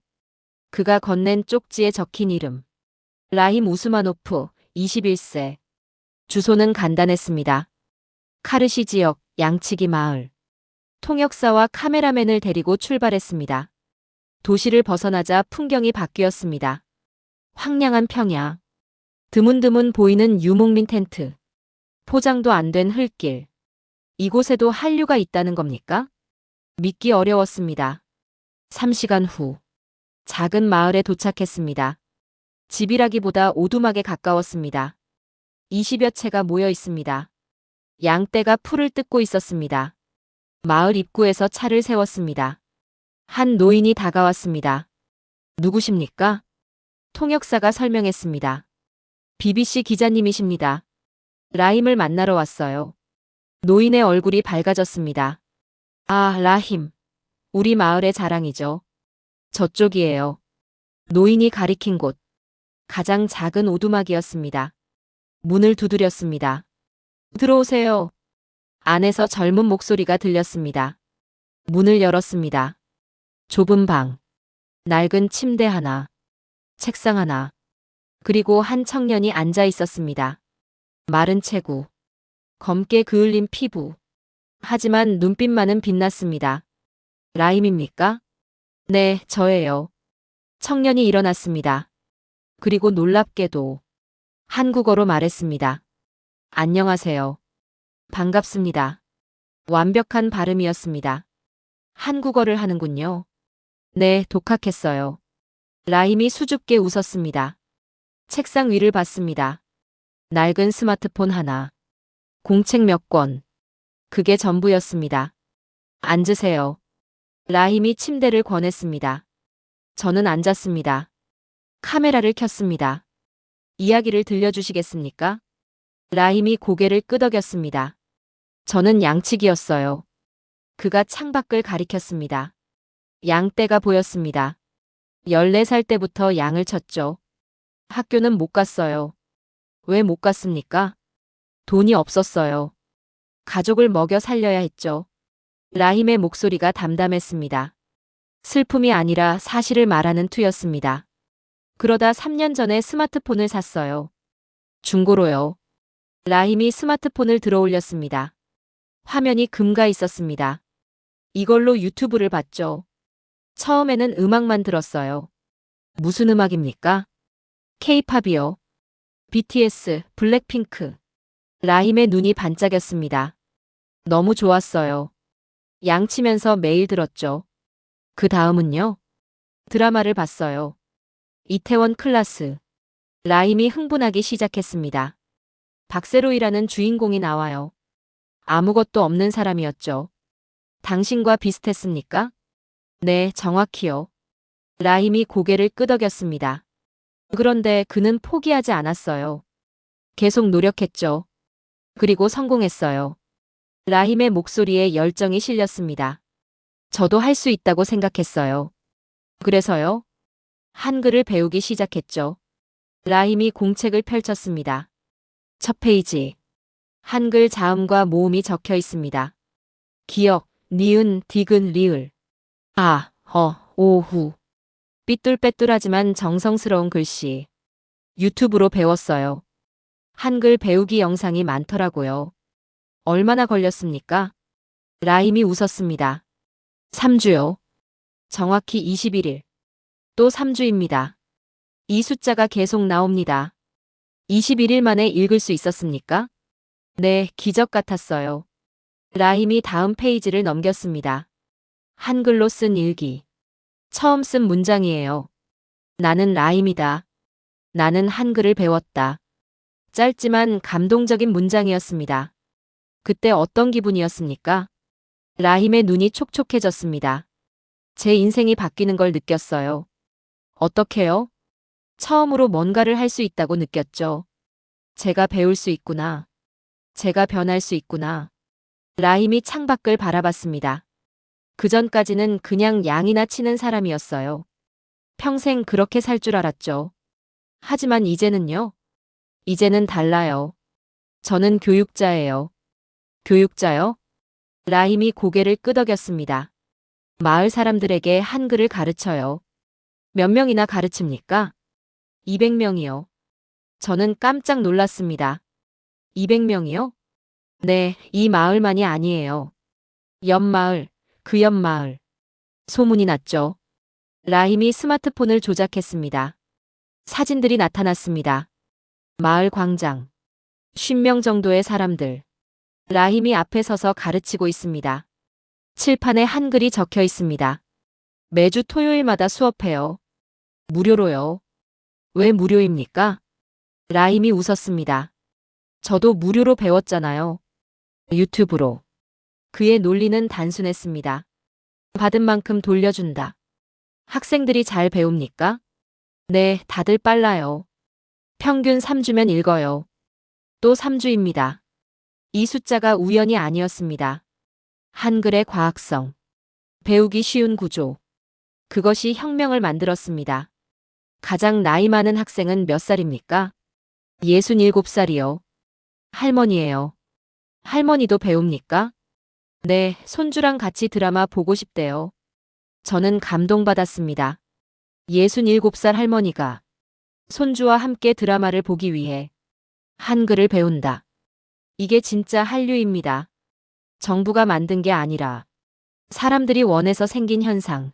그가 건넨 쪽지에 적힌 이름. 라힘 우스마노프, 21세. 주소는 간단했습니다. 카르시 지역, 양치기 마을. 통역사와 카메라맨을 데리고 출발했습니다. 도시를 벗어나자 풍경이 바뀌었습니다. 황량한 평야. 드문드문 보이는 유목민 텐트. 포장도 안 된 흙길. 이곳에도 한류가 있다는 겁니까? 믿기 어려웠습니다. 3시간 후. 작은 마을에 도착했습니다. 집이라기보다 오두막에 가까웠습니다. 20여 채가 모여 있습니다. 양떼가 풀을 뜯고 있었습니다. 마을 입구에서 차를 세웠습니다. 한 노인이 다가왔습니다. 누구십니까? 통역사가 설명했습니다. BBC 기자님이십니다. 라힘을 만나러 왔어요. 노인의 얼굴이 밝아졌습니다. 아, 라힘. 우리 마을의 자랑이죠. 저쪽이에요. 노인이 가리킨 곳. 가장 작은 오두막이었습니다. 문을 두드렸습니다. 들어오세요. 안에서 젊은 목소리가 들렸습니다. 문을 열었습니다. 좁은 방. 낡은 침대 하나. 책상 하나. 그리고 한 청년이 앉아 있었습니다. 마른 체구. 검게 그을린 피부. 하지만 눈빛만은 빛났습니다. 라임입니까? 네, 저예요. 청년이 일어났습니다. 그리고 놀랍게도 한국어로 말했습니다. 안녕하세요. 반갑습니다. 완벽한 발음이었습니다. 한국어를 하는군요. 네, 독학했어요. 라임이 수줍게 웃었습니다. 책상 위를 봤습니다. 낡은 스마트폰 하나. 공책 몇 권. 그게 전부였습니다. 앉으세요. 라힘이 침대를 권했습니다. 저는 앉았습니다. 카메라를 켰습니다. 이야기를 들려주시겠습니까? 라힘이 고개를 끄덕였습니다. 저는 양치기였어요. 그가 창밖을 가리켰습니다. 양떼가 보였습니다. 14살 때부터 양을 쳤죠. 학교는 못 갔어요. 왜 못 갔습니까? 돈이 없었어요. 가족을 먹여 살려야 했죠. 라힘의 목소리가 담담했습니다. 슬픔이 아니라 사실을 말하는 투였습니다. 그러다 3년 전에 스마트폰을 샀어요. 중고로요. 라힘이 스마트폰을 들어 올렸습니다. 화면이 금가 있었습니다. 이걸로 유튜브를 봤죠. 처음에는 음악만 들었어요. 무슨 음악입니까? K-팝이요. BTS, 블랙핑크. 라힘의 눈이 반짝였습니다. 너무 좋았어요. 양치면서 매일 들었죠. 그 다음은요? 드라마를 봤어요. 이태원 클라스. 라힘이 흥분하기 시작했습니다. 박세로이라는 주인공이 나와요. 아무것도 없는 사람이었죠. 당신과 비슷했습니까? 네, 정확히요. 라힘이 고개를 끄덕였습니다. 그런데 그는 포기하지 않았어요. 계속 노력했죠. 그리고 성공했어요. 라힘의 목소리에 열정이 실렸습니다. 저도 할 수 있다고 생각했어요. 그래서요? 한글을 배우기 시작했죠. 라힘이 공책을 펼쳤습니다. 첫 페이지. 한글 자음과 모음이 적혀 있습니다. 기역, 니은, 디귿, 리을. 아, 오후. 삐뚤빼뚤하지만 정성스러운 글씨. 유튜브로 배웠어요. 한글 배우기 영상이 많더라고요. 얼마나 걸렸습니까? 라힘이 웃었습니다. 3주요. 정확히 21일. 또 3주입니다. 이 숫자가 계속 나옵니다. 21일 만에 읽을 수 있었습니까? 네, 기적 같았어요. 라힘이 다음 페이지를 넘겼습니다. 한글로 쓴 일기. 처음 쓴 문장이에요. 나는 라힘이다. 나는 한글을 배웠다. 짧지만 감동적인 문장이었습니다. 그때 어떤 기분이었습니까? 라힘의 눈이 촉촉해졌습니다. 제 인생이 바뀌는 걸 느꼈어요. 어떻게요? 처음으로 뭔가를 할 수 있다고 느꼈죠. 제가 배울 수 있구나. 제가 변할 수 있구나. 라힘이 창밖을 바라봤습니다. 그전까지는 그냥 양이나 치는 사람이었어요. 평생 그렇게 살 줄 알았죠. 하지만 이제는요? 이제는 달라요. 저는 교육자예요. 교육자요? 라힘이 고개를 끄덕였습니다. 마을 사람들에게 한글을 가르쳐요. 몇 명이나 가르칩니까? 200명이요. 저는 깜짝 놀랐습니다. 200명이요? 네, 이 마을만이 아니에요. 옆마을, 그 옆마을. 소문이 났죠. 라힘이 스마트폰을 조작했습니다. 사진들이 나타났습니다. 마을 광장. 50명 정도의 사람들. 라힘이 앞에 서서 가르치고 있습니다. 칠판에 한글이 적혀 있습니다. 매주 토요일마다 수업해요. 무료로요. 왜 무료입니까? 라힘이 웃었습니다. 저도 무료로 배웠잖아요. 유튜브로. 그의 논리는 단순했습니다. 받은 만큼 돌려준다. 학생들이 잘 배웁니까? 네, 다들 빨라요. 평균 3주면 읽어요. 또 3주입니다. 이 숫자가 우연이 아니었습니다. 한글의 과학성. 배우기 쉬운 구조. 그것이 혁명을 만들었습니다. 가장 나이 많은 학생은 몇 살입니까? 67살이요. 할머니예요. 할머니도 배웁니까? 네, 손주랑 같이 드라마 보고 싶대요. 저는 감동받았습니다. 67살 할머니가 손주와 함께 드라마를 보기 위해 한글을 배운다. 이게 진짜 한류입니다. 정부가 만든 게 아니라 사람들이 원해서 생긴 현상.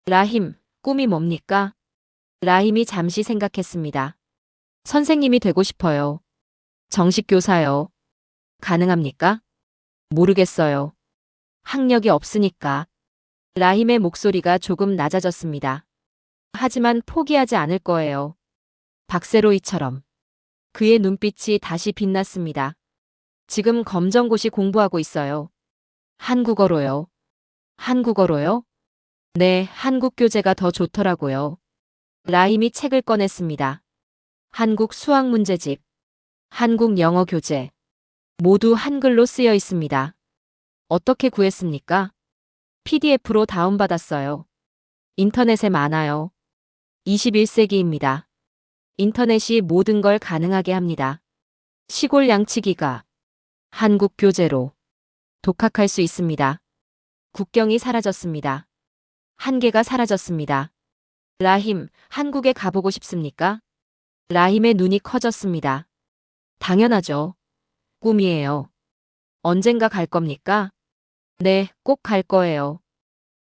라힘, 꿈이 뭡니까? 라힘이 잠시 생각했습니다. 선생님이 되고 싶어요. 정식 교사요. 가능합니까? 모르겠어요. 학력이 없으니까. 라힘의 목소리가 조금 낮아졌습니다. 하지만 포기하지 않을 거예요. 박세로이처럼. 그의 눈빛이 다시 빛났습니다. 지금 검정고시 공부하고 있어요. 한국어로요. 한국어로요? 네, 한국 교재가 더 좋더라고요. 라힘이 책을 꺼냈습니다. 한국 수학 문제집, 한국 영어 교재. 모두 한글로 쓰여 있습니다. 어떻게 구했습니까? PDF로 다운받았어요. 인터넷에 많아요. 21세기입니다. 인터넷이 모든 걸 가능하게 합니다. 시골 양치기가 한국 교재로 독학할 수 있습니다. 국경이 사라졌습니다. 한계가 사라졌습니다. 라힘, 한국에 가보고 싶습니까? 라힘의 눈이 커졌습니다. 당연하죠. 꿈이에요. 언젠가 갈 겁니까? 네, 꼭 갈 거예요.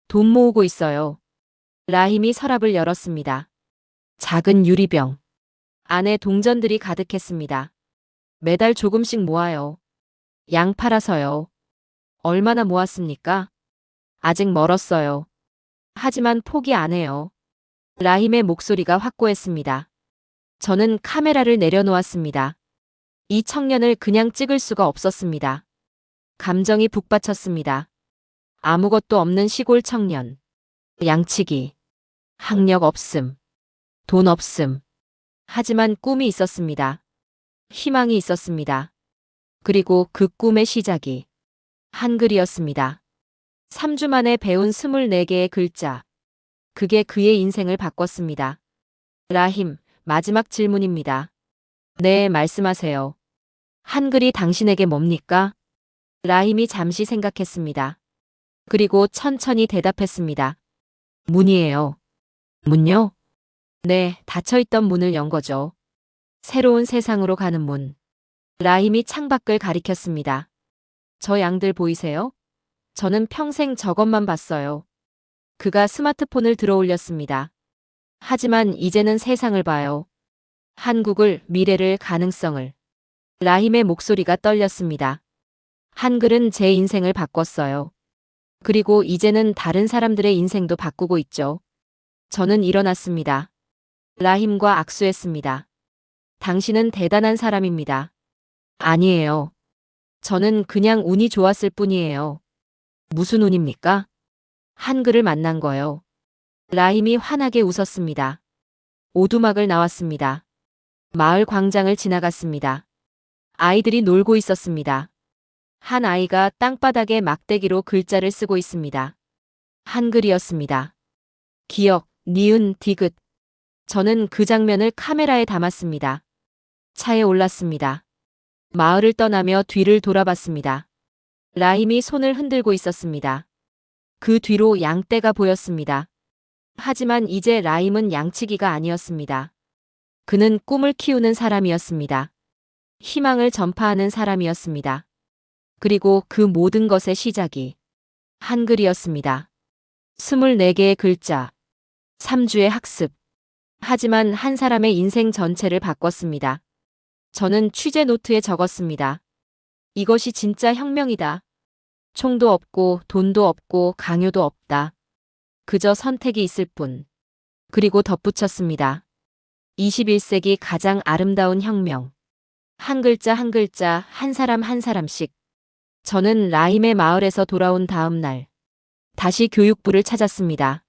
돈 모으고 있어요. 라힘이 서랍을 열었습니다. 작은 유리병. 안에 동전들이 가득했습니다. 매달 조금씩 모아요. 양 팔아서요. 얼마나 모았습니까? 아직 멀었어요. 하지만 포기 안 해요. 라힘의 목소리가 확고했습니다. 저는 카메라를 내려놓았습니다. 이 청년을 그냥 찍을 수가 없었습니다. 감정이 북받쳤습니다. 아무것도 없는 시골 청년. 양치기. 학력 없음. 돈 없음. 하지만 꿈이 있었습니다. 희망이 있었습니다. 그리고 그 꿈의 시작이 한글이었습니다. 3주 만에 배운 24개의 글자. 그게 그의 인생을 바꿨습니다. 라힘, 마지막 질문입니다. 네, 말씀하세요. 한글이 당신에게 뭡니까? 라힘이 잠시 생각했습니다. 그리고 천천히 대답했습니다. 문이에요. 문요? 네, 닫혀있던 문을 연 거죠. 새로운 세상으로 가는 문. 라힘이 창밖을 가리켰습니다. 저 양들 보이세요? 저는 평생 저것만 봤어요. 그가 스마트폰을 들어올렸습니다. 하지만 이제는 세상을 봐요. 한국을, 미래를, 가능성을. 라힘의 목소리가 떨렸습니다. 한글은 제 인생을 바꿨어요. 그리고 이제는 다른 사람들의 인생도 바꾸고 있죠. 저는 일어났습니다. 라힘과 악수했습니다. 당신은 대단한 사람입니다. 아니에요. 저는 그냥 운이 좋았을 뿐이에요. 무슨 운입니까? 한글을 만난 거요. 라힘이 환하게 웃었습니다. 오두막을 나왔습니다. 마을 광장을 지나갔습니다. 아이들이 놀고 있었습니다. 한 아이가 땅바닥에 막대기로 글자를 쓰고 있습니다. 한글이었습니다. 기억, 니은, 디귿. 저는 그 장면을 카메라에 담았습니다. 차에 올랐습니다. 마을을 떠나며 뒤를 돌아봤습니다. 라힘이 손을 흔들고 있었습니다. 그 뒤로 양떼가 보였습니다. 하지만 이제 라힘은 양치기가 아니었습니다. 그는 꿈을 키우는 사람이었습니다. 희망을 전파하는 사람이었습니다. 그리고 그 모든 것의 시작이 한글이었습니다. 24개의 글자, 3주의 학습. 하지만 한 사람의 인생 전체를 바꿨습니다. 저는 취재 노트에 적었습니다. 이것이 진짜 혁명이다. 총도 없고 돈도 없고 강요도 없다. 그저 선택이 있을 뿐. 그리고 덧붙였습니다. 21세기 가장 아름다운 혁명. 한 글자 한 글자, 한 사람 한 사람씩. 저는 라임의 마을에서 돌아온 다음 날 다시 교육부를 찾았습니다.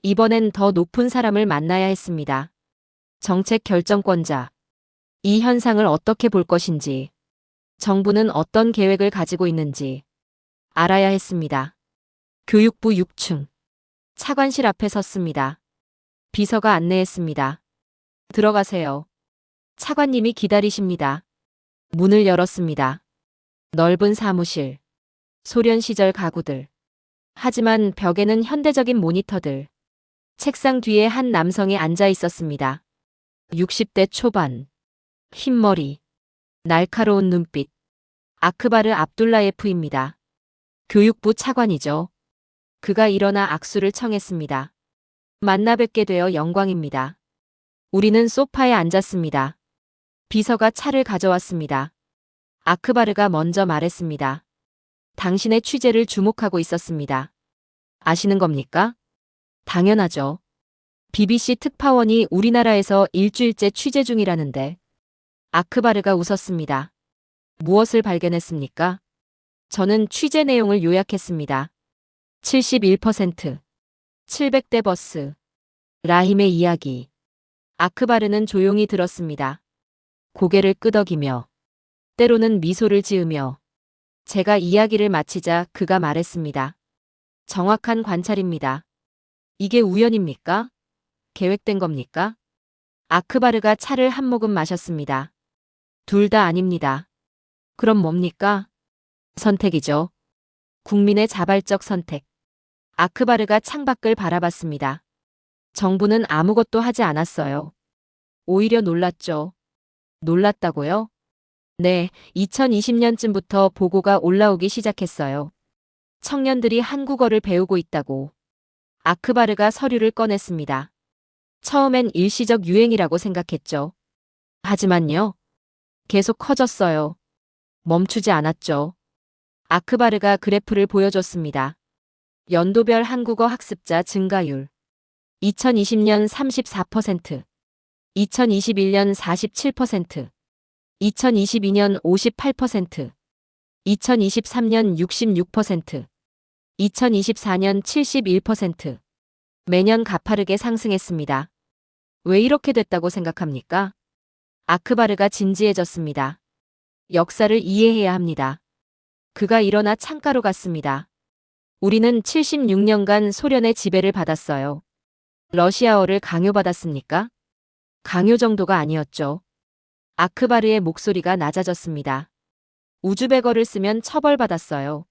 이번엔 더 높은 사람을 만나야 했습니다. 정책 결정권자. 이 현상을 어떻게 볼 것인지, 정부는 어떤 계획을 가지고 있는지 알아야 했습니다. 교육부 6층. 차관실 앞에 섰습니다. 비서가 안내했습니다. 들어가세요. 차관님이 기다리십니다. 문을 열었습니다. 넓은 사무실. 소련 시절 가구들. 하지만 벽에는 현대적인 모니터들. 책상 뒤에 한 남성이 앉아 있었습니다. 60대 초반. 흰머리. 날카로운 눈빛. 아크바르 압둘라예프입니다. 교육부 차관이죠. 그가 일어나 악수를 청했습니다. 만나 뵙게 되어 영광입니다. 우리는 소파에 앉았습니다. 비서가 차를 가져왔습니다. 아크바르가 먼저 말했습니다. 당신의 취재를 주목하고 있었습니다. 아시는 겁니까? 당연하죠. BBC 특파원이 우리나라에서 일주일째 취재 중이라는데. 아크바르가 웃었습니다. 무엇을 발견했습니까? 저는 취재 내용을 요약했습니다. 71%. 700대 버스. 라힘의 이야기. 아크바르는 조용히 들었습니다. 고개를 끄덕이며, 때로는 미소를 지으며, 제가 이야기를 마치자 그가 말했습니다. 정확한 관찰입니다. 이게 우연입니까? 계획된 겁니까? 아크바르가 차를 한 모금 마셨습니다. 둘 다 아닙니다. 그럼 뭡니까? 선택이죠. 국민의 자발적 선택. 아크바르가 창밖을 바라봤습니다. 정부는 아무것도 하지 않았어요. 오히려 놀랐죠. 놀랐다고요? 네, 2020년쯤부터 보고가 올라오기 시작했어요. 청년들이 한국어를 배우고 있다고. 아크바르가 서류를 꺼냈습니다. 처음엔 일시적 유행이라고 생각했죠. 하지만요. 계속 커졌어요. 멈추지 않았죠. 아크바르가 그래프를 보여줬습니다. 연도별 한국어 학습자 증가율. 2020년 34%, 2021년 47%, 2022년 58%, 2023년 66%, 2024년 71%. 매년 가파르게 상승했습니다. 왜 이렇게 됐다고 생각합니까? 아크바르가 진지해졌습니다. 역사를 이해해야 합니다. 그가 일어나 창가로 갔습니다. 우리는 76년간 소련의 지배를 받았어요. 러시아어를 강요받았습니까? 강요 정도가 아니었죠. 아크바르의 목소리가 낮아졌습니다. 우즈베거를 쓰면 처벌받았어요.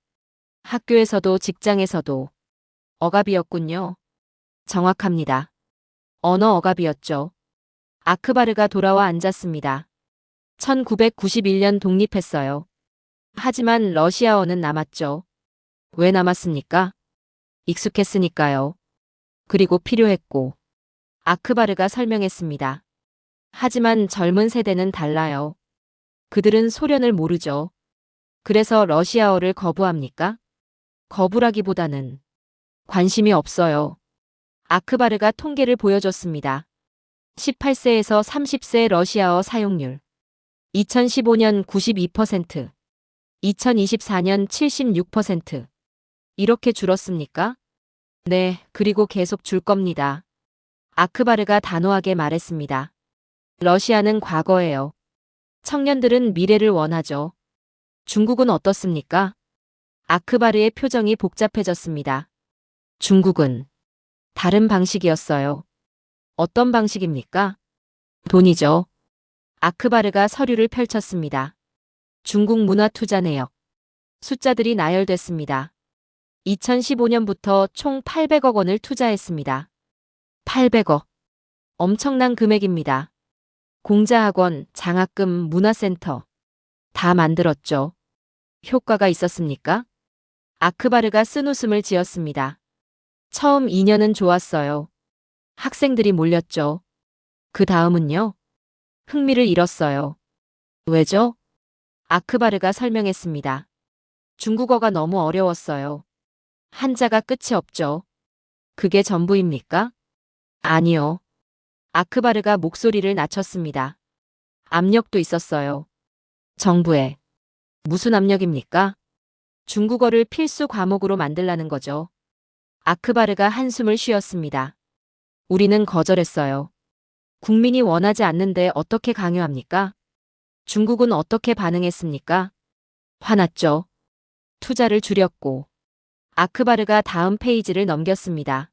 학교에서도 직장에서도. 억압이었군요. 정확합니다. 언어 억압이었죠. 아크바르가 돌아와 앉았습니다. 1991년 독립했어요. 하지만 러시아어는 남았죠. 왜 남았습니까? 익숙했으니까요. 그리고 필요했고. 아크바르가 설명했습니다. 하지만 젊은 세대는 달라요. 그들은 소련을 모르죠. 그래서 러시아어를 거부합니까? 거부라기보다는 관심이 없어요. 아크바르가 통계를 보여줬습니다. 18세에서 30세 러시아어 사용률. 2015년 92%, 2024년 76%. 이렇게 줄었습니까? 네, 그리고 계속 줄 겁니다. 아크바르가 단호하게 말했습니다. 러시아는 과거예요. 청년들은 미래를 원하죠. 중국은 어떻습니까? 아크바르의 표정이 복잡해졌습니다. 중국은 다른 방식이었어요. 어떤 방식입니까? 돈이죠. 아크바르가 서류를 펼쳤습니다. 중국 문화 투자 내역. 숫자들이 나열됐습니다. 2015년부터 총 800억 원을 투자했습니다. 800억. 엄청난 금액입니다. 공자학원, 장학금, 문화센터. 다 만들었죠. 효과가 있었습니까? 아크바르가 쓴 웃음을 지었습니다. 처음 2년은 좋았어요. 학생들이 몰렸죠. 그 다음은요? 흥미를 잃었어요. 왜죠? 아크바르가 설명했습니다. 중국어가 너무 어려웠어요. 한자가 끝이 없죠. 그게 전부입니까? 아니요. 아크바르가 목소리를 낮췄습니다. 압력도 있었어요. 정부에. 무슨 압력입니까? 중국어를 필수 과목으로 만들라는 거죠. 아크바르가 한숨을 쉬었습니다. 우리는 거절했어요. 국민이 원하지 않는데 어떻게 강요합니까? 중국은 어떻게 반응했습니까? 화났죠. 투자를 줄였고. 아크바르가 다음 페이지를 넘겼습니다.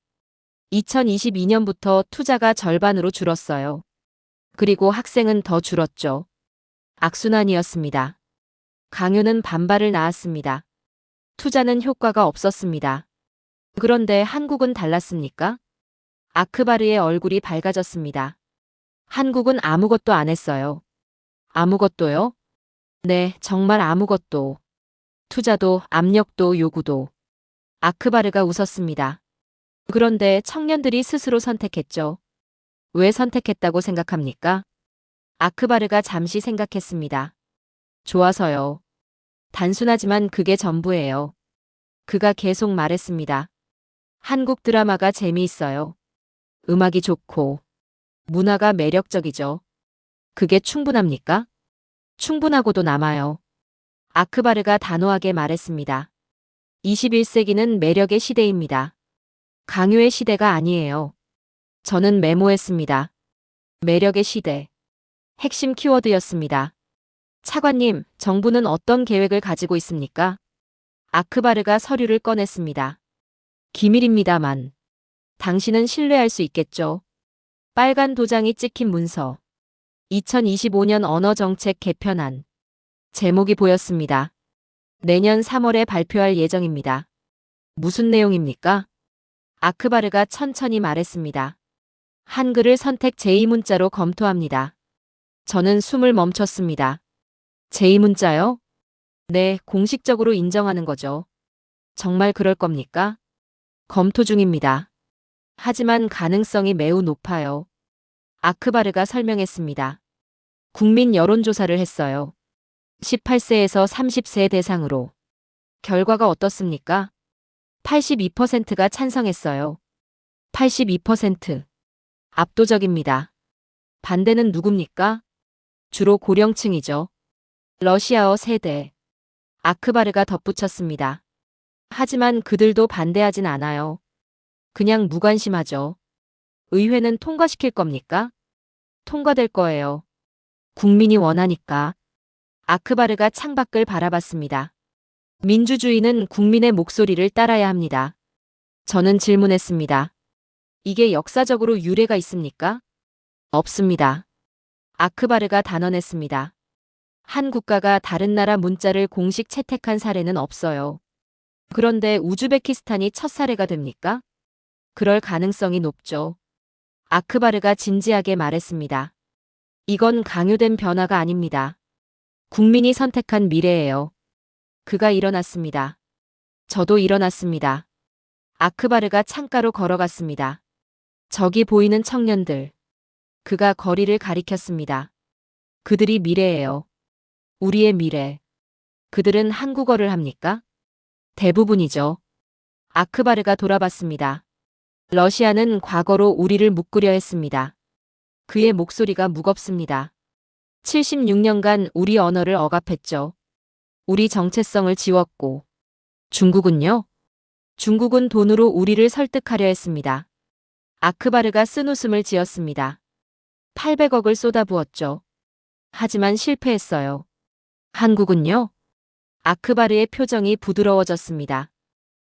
2022년부터 투자가 절반으로 줄었어요. 그리고 학생은 더 줄었죠. 악순환이었습니다. 강요는 반발을 낳았습니다. 투자는 효과가 없었습니다. 그런데 한국은 달랐습니까? 아크바르의 얼굴이 밝아졌습니다. 한국은 아무것도 안 했어요. 아무것도요? 네, 정말 아무것도. 투자도, 압력도, 요구도. 아크바르가 웃었습니다. 그런데 청년들이 스스로 선택했죠. 왜 선택했다고 생각합니까? 아크바르가 잠시 생각했습니다. 좋아서요. 단순하지만 그게 전부예요. 그가 계속 말했습니다. 한국 드라마가 재미있어요. 음악이 좋고, 문화가 매력적이죠. 그게 충분합니까? 충분하고도 남아요. 아크바르가 단호하게 말했습니다. 21세기는 매력의 시대입니다. 강요의 시대가 아니에요. 저는 메모했습니다. 매력의 시대. 핵심 키워드였습니다. 차관님, 정부는 어떤 계획을 가지고 있습니까? 아크바르가 서류를 꺼냈습니다. 기밀입니다만. 당신은 신뢰할 수 있겠죠? 빨간 도장이 찍힌 문서. 2025년 언어정책 개편안. 제목이 보였습니다. 내년 3월에 발표할 예정입니다. 무슨 내용입니까? 아크바르가 천천히 말했습니다. 한글을 선택 제2문자로 검토합니다. 저는 숨을 멈췄습니다. 제2문자요? 네, 공식적으로 인정하는 거죠. 정말 그럴 겁니까? 검토 중입니다. 하지만 가능성이 매우 높아요. 아크바르가 설명했습니다. 국민 여론조사를 했어요. 18세에서 30세 대상으로. 결과가 어떻습니까? 82%가 찬성했어요. 82%. 압도적입니다. 반대는 누굽니까? 주로 고령층이죠. 러시아어 세대. 아크바르가 덧붙였습니다. 하지만 그들도 반대하진 않아요. 그냥 무관심하죠. 의회는 통과시킬 겁니까? 통과될 거예요. 국민이 원하니까. 아크바르가 창밖을 바라봤습니다. 민주주의는 국민의 목소리를 따라야 합니다. 저는 질문했습니다. 이게 역사적으로 유례가 있습니까? 없습니다. 아크바르가 단언했습니다. 한 국가가 다른 나라 문자를 공식 채택한 사례는 없어요. 그런데 우즈베키스탄이 첫 사례가 됩니까? 그럴 가능성이 높죠. 아크바르가 진지하게 말했습니다. 이건 강요된 변화가 아닙니다. 국민이 선택한 미래예요. 그가 일어났습니다. 저도 일어났습니다. 아크바르가 창가로 걸어갔습니다. 저기 보이는 청년들. 그가 거리를 가리켰습니다. 그들이 미래예요. 우리의 미래. 그들은 한국어를 합니까? 대부분이죠. 아크바르가 돌아봤습니다. 러시아는 과거로 우리를 묶으려 했습니다. 그의 목소리가 무겁습니다. 76년간 우리 언어를 억압했죠. 우리 정체성을 지웠고. 중국은요? 중국은 돈으로 우리를 설득하려 했습니다. 아크바르가 쓴 웃음을 지었습니다. 800억을 쏟아부었죠. 하지만 실패했어요. 한국은요? 아크바르의 표정이 부드러워졌습니다.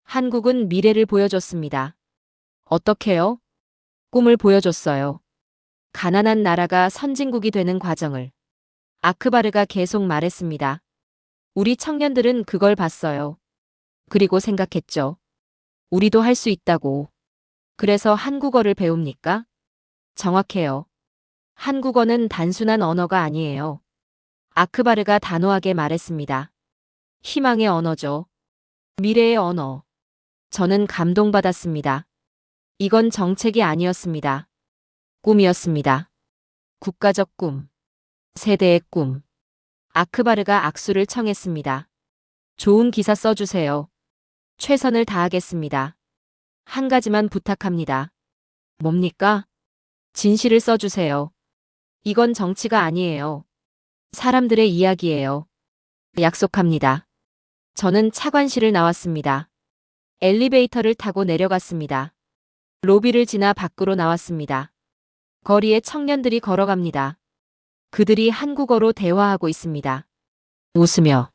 한국은 미래를 보여줬습니다. 어떻게요? 꿈을 보여줬어요. 가난한 나라가 선진국이 되는 과정을. 아크바르가 계속 말했습니다. 우리 청년들은 그걸 봤어요. 그리고 생각했죠. 우리도 할 수 있다고. 그래서 한국어를 배웁니까? 정확해요. 한국어는 단순한 언어가 아니에요. 아크바르가 단호하게 말했습니다. 희망의 언어죠. 미래의 언어. 저는 감동받았습니다. 이건 정책이 아니었습니다. 꿈이었습니다. 국가적 꿈. 세대의 꿈. 아크바르가 악수를 청했습니다. 좋은 기사 써주세요. 최선을 다하겠습니다. 한 가지만 부탁합니다. 뭡니까? 진실을 써주세요. 이건 정치가 아니에요. 사람들의 이야기예요. 약속합니다. 저는 차관실을 나왔습니다. 엘리베이터를 타고 내려갔습니다. 로비를 지나 밖으로 나왔습니다. 거리에 청년들이 걸어갑니다. 그들이 한국어로 대화하고 있습니다. 웃으며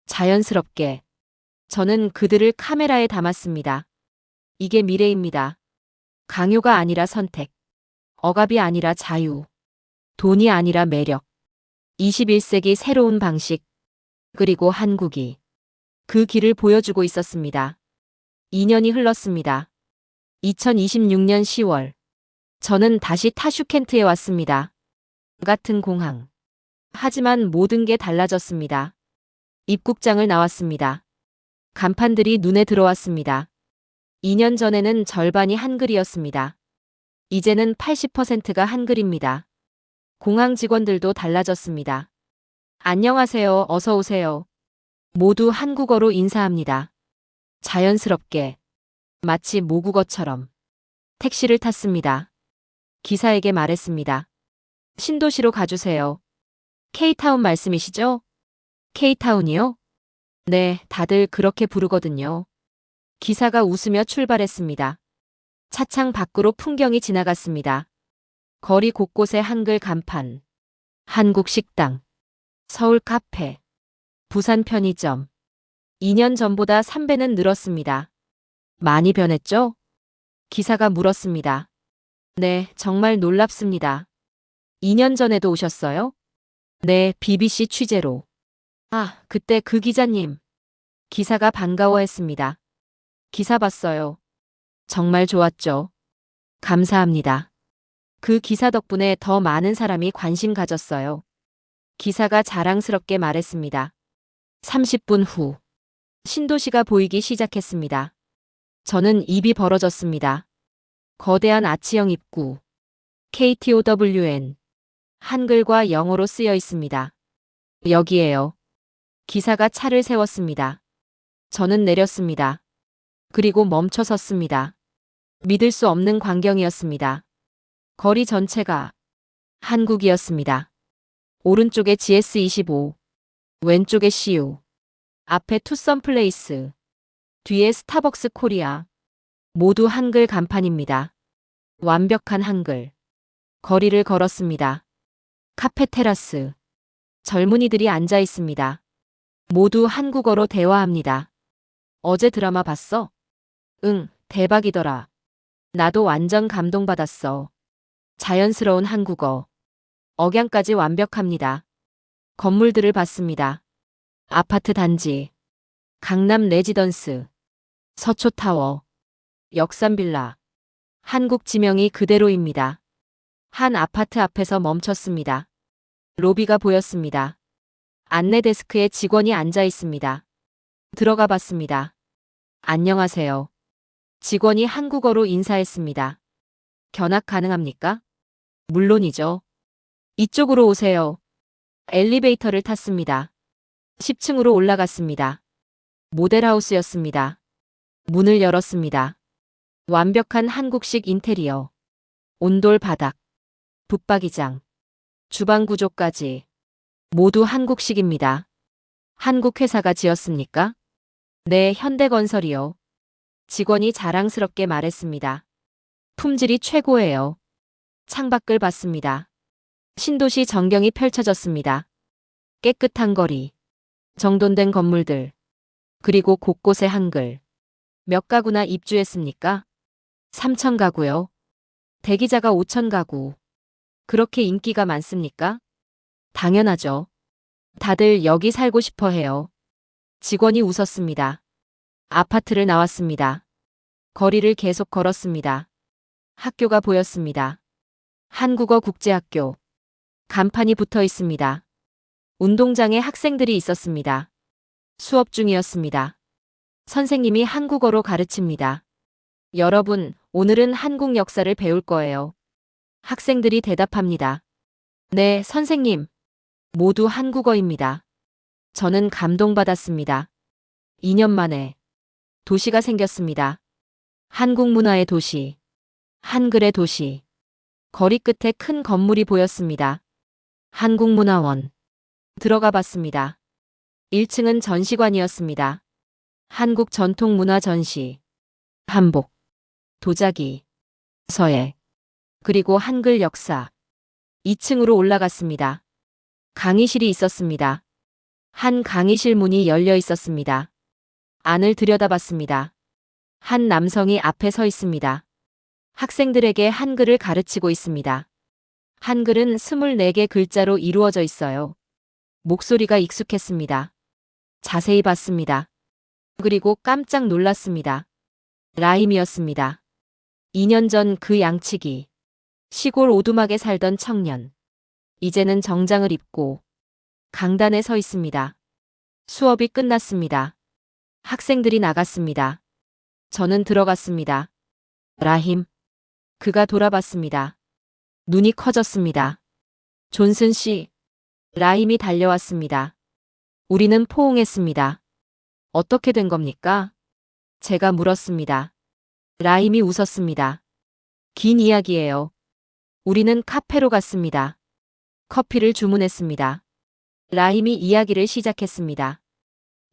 자연스럽게 저는 그들을 카메라에 담았습니다. 이게 미래입니다. 강요가 아니라 선택. 억압이 아니라 자유. 돈이 아니라 매력. 21세기 새로운 방식. 그리고 한국이 그 길을 보여주고 있었습니다. 2년이 흘렀습니다. 2026년 10월. 저는 다시 타슈켄트에 왔습니다. 같은 공항. 하지만 모든 게 달라졌습니다. 입국장을 나왔습니다. 간판들이 눈에 들어왔습니다. 2년 전에는 절반이 한글이었습니다. 이제는 80%가 한글입니다. 공항 직원들도 달라졌습니다. 안녕하세요, 어서 오세요. 모두 한국어로 인사합니다. 자연스럽게, 마치 모국어처럼. 택시를 탔습니다. 기사에게 말했습니다. 신도시로 가주세요. K타운 말씀이시죠? K타운이요? 네, 다들 그렇게 부르거든요. 기사가 웃으며 출발했습니다. 차창 밖으로 풍경이 지나갔습니다. 거리 곳곳에 한글 간판, 한국 식당, 서울 카페, 부산 편의점. 2년 전보다 3배는 늘었습니다. 많이 변했죠? 기사가 물었습니다. 네, 정말 놀랍습니다. 2년 전에도 오셨어요? 네, BBC 취재로. 아, 그때 그 기자님. 기사가 반가워했습니다. 기사 봤어요. 정말 좋았죠. 감사합니다. 그 기사 덕분에 더 많은 사람이 관심 가졌어요. 기사가 자랑스럽게 말했습니다. 30분 후. 신도시가 보이기 시작했습니다. 저는 입이 벌어졌습니다. 거대한 아치형 입구. KTOWN. 한글과 영어로 쓰여 있습니다. 여기에요. 기사가 차를 세웠습니다. 저는 내렸습니다. 그리고 멈춰 섰습니다. 믿을 수 없는 광경이었습니다. 거리 전체가 한국이었습니다. 오른쪽에 GS25, 왼쪽에 CU, 앞에 투썸 플레이스, 뒤에 스타벅스 코리아. 모두 한글 간판입니다. 완벽한 한글. 거리를 걸었습니다. 카페 테라스. 젊은이들이 앉아 있습니다. 모두 한국어로 대화합니다. 어제 드라마 봤어? 응, 대박이더라. 나도 완전 감동받았어. 자연스러운 한국어. 억양까지 완벽합니다. 건물들을 봤습니다. 아파트 단지. 강남 레지던스. 서초타워. 역삼빌라. 한국 지명이 그대로입니다. 한 아파트 앞에서 멈췄습니다. 로비가 보였습니다. 안내 데스크에 직원이 앉아 있습니다. 들어가 봤습니다. 안녕하세요. 직원이 한국어로 인사했습니다. 견학 가능합니까? 물론이죠. 이쪽으로 오세요. 엘리베이터를 탔습니다. 10층으로 올라갔습니다. 모델하우스였습니다. 문을 열었습니다. 완벽한 한국식 인테리어. 온돌 바닥. 붙박이장. 주방 구조까지. 모두 한국식입니다. 한국 회사가 지었습니까? 네, 현대건설이요. 직원이 자랑스럽게 말했습니다. 품질이 최고예요. 창밖을 봤습니다. 신도시 전경이 펼쳐졌습니다. 깨끗한 거리. 정돈된 건물들. 그리고 곳곳에 한글. 몇 가구나 입주했습니까? 3천 가구요. 대기자가 5천 가구. 그렇게 인기가 많습니까? 당연하죠. 다들 여기 살고 싶어 해요. 직원이 웃었습니다. 아파트를 나왔습니다. 거리를 계속 걸었습니다. 학교가 보였습니다. 한국어 국제학교. 간판이 붙어 있습니다. 운동장에 학생들이 있었습니다. 수업 중이었습니다. 선생님이 한국어로 가르칩니다. 여러분, 오늘은 한국 역사를 배울 거예요. 학생들이 대답합니다. 네, 선생님. 모두 한국어입니다. 저는 감동받았습니다. 2년 만에 도시가 생겼습니다. 한국 문화의 도시, 한글의 도시. 거리 끝에 큰 건물이 보였습니다. 한국문화원. 들어가 봤습니다. 1층은 전시관이었습니다. 한국 전통문화 전시, 한복, 도자기, 서예, 그리고 한글 역사. 2층으로 올라갔습니다. 강의실이 있었습니다. 한 강의실 문이 열려 있었습니다. 안을 들여다봤습니다. 한 남성이 앞에 서 있습니다. 학생들에게 한글을 가르치고 있습니다. 한글은 24개 글자로 이루어져 있어요. 목소리가 익숙했습니다. 자세히 봤습니다. 그리고 깜짝 놀랐습니다. 라임이었습니다. 2년 전 그 양치기. 시골 오두막에 살던 청년. 이제는 정장을 입고 강단에 서 있습니다. 수업이 끝났습니다. 학생들이 나갔습니다. 저는 들어갔습니다. 라힘. 그가 돌아봤습니다. 눈이 커졌습니다. 존슨 씨. 라임이 달려왔습니다. 우리는 포옹했습니다. 어떻게 된 겁니까? 제가 물었습니다. 라임이 웃었습니다. 긴 이야기예요. 우리는 카페로 갔습니다. 커피를 주문했습니다. 라임이 이야기를 시작했습니다.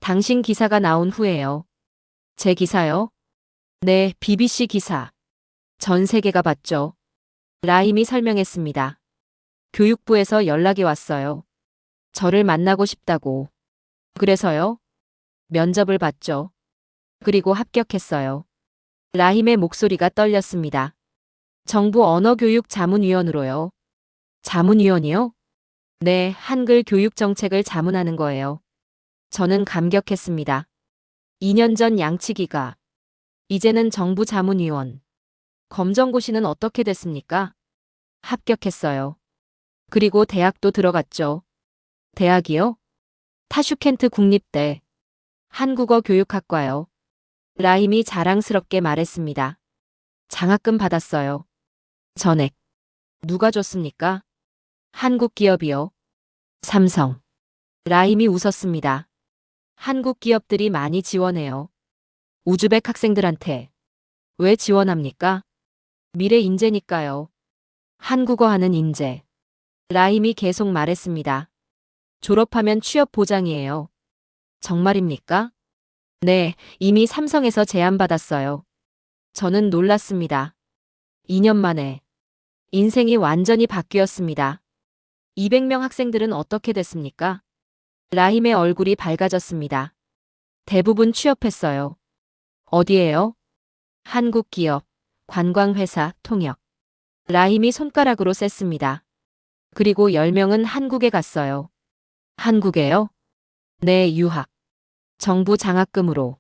당신 기사가 나온 후에요. 제 기사요? 네, BBC 기사. 전 세계가 봤죠. 라임이 설명했습니다. 교육부에서 연락이 왔어요. 저를 만나고 싶다고. 그래서요? 면접을 봤죠. 그리고 합격했어요. 라힘의 목소리가 떨렸습니다. 정부 언어교육 자문위원으로요. 자문위원이요? 네, 한글 교육 정책을 자문하는 거예요. 저는 감격했습니다. 2년 전 양치기가. 이제는 정부 자문위원. 검정고시는 어떻게 됐습니까? 합격했어요. 그리고 대학도 들어갔죠. 대학이요? 타슈켄트 국립대. 한국어 교육학과요. 라임이 자랑스럽게 말했습니다. 장학금 받았어요. 전액. 누가 줬습니까? 한국 기업이요. 삼성. 라임이 웃었습니다. 한국 기업들이 많이 지원해요. 우즈벡 학생들한테. 왜 지원합니까? 미래 인재니까요. 한국어 하는 인재. 라임이 계속 말했습니다. 졸업하면 취업 보장이에요. 정말입니까? 네, 이미 삼성에서 제안받았어요. 저는 놀랐습니다. 2년 만에 인생이 완전히 바뀌었습니다. 200명 학생들은 어떻게 됐습니까? 라힘의 얼굴이 밝아졌습니다. 대부분 취업했어요. 어디에요? 한국 기업, 관광회사, 통역. 라힘이 손가락으로 셌습니다. 그리고 10명은 한국에 갔어요. 한국에요? 네, 유학. 정부 장학금으로.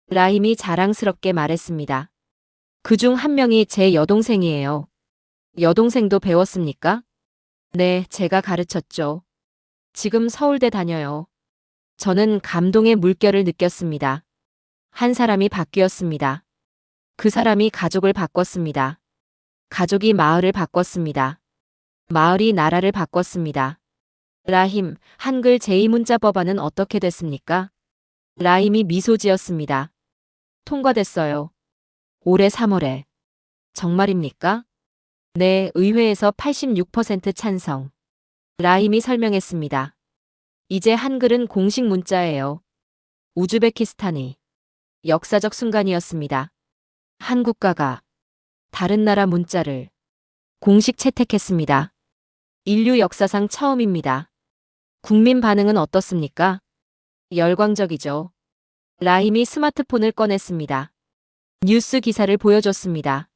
라힘이 자랑스럽게 말했습니다. 그중 한 명이 제 여동생이에요. 여동생도 배웠습니까? 네, 제가 가르쳤죠. 지금 서울대 다녀요. 저는 감동의 물결을 느꼈습니다. 한 사람이 바뀌었습니다. 그 사람이 가족을 바꿨습니다. 가족이 마을을 바꿨습니다. 마을이 나라를 바꿨습니다. 라힘, 한글 제2문자 법안은 어떻게 됐습니까? 라힘이 미소 지었습니다. 통과됐어요. 올해 3월에. 정말입니까? 네, 의회에서 86% 찬성. 라힘이 설명했습니다. 이제 한글은 공식 문자예요. 우즈베키스탄이. 역사적 순간이었습니다. 한국가가 다른 나라 문자를 공식 채택했습니다. 인류 역사상 처음입니다. 국민 반응은 어떻습니까? 열광적이죠. 라힘이 스마트폰을 꺼냈습니다. 뉴스 기사를 보여줬습니다.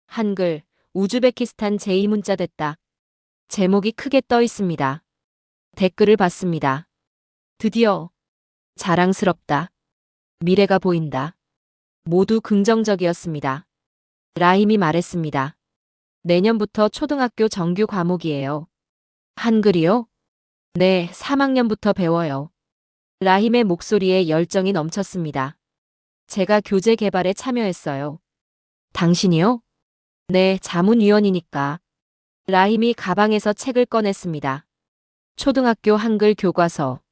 한글, 우즈베키스탄 제2문자 됐다. 제목이 크게 떠 있습니다. 댓글을 봤습니다. 드디어 자랑스럽다. 미래가 보인다. 모두 긍정적이었습니다. 라힘이 말했습니다. 내년부터 초등학교 정규 과목이에요. 한글이요? 네, 3학년부터 배워요. 라힘의 목소리에 열정이 넘쳤습니다. 제가 교재 개발에 참여했어요. 당신이요? 네, 자문위원이니까. 라임이 가방에서 책을 꺼냈습니다. 초등학교 한글 교과서.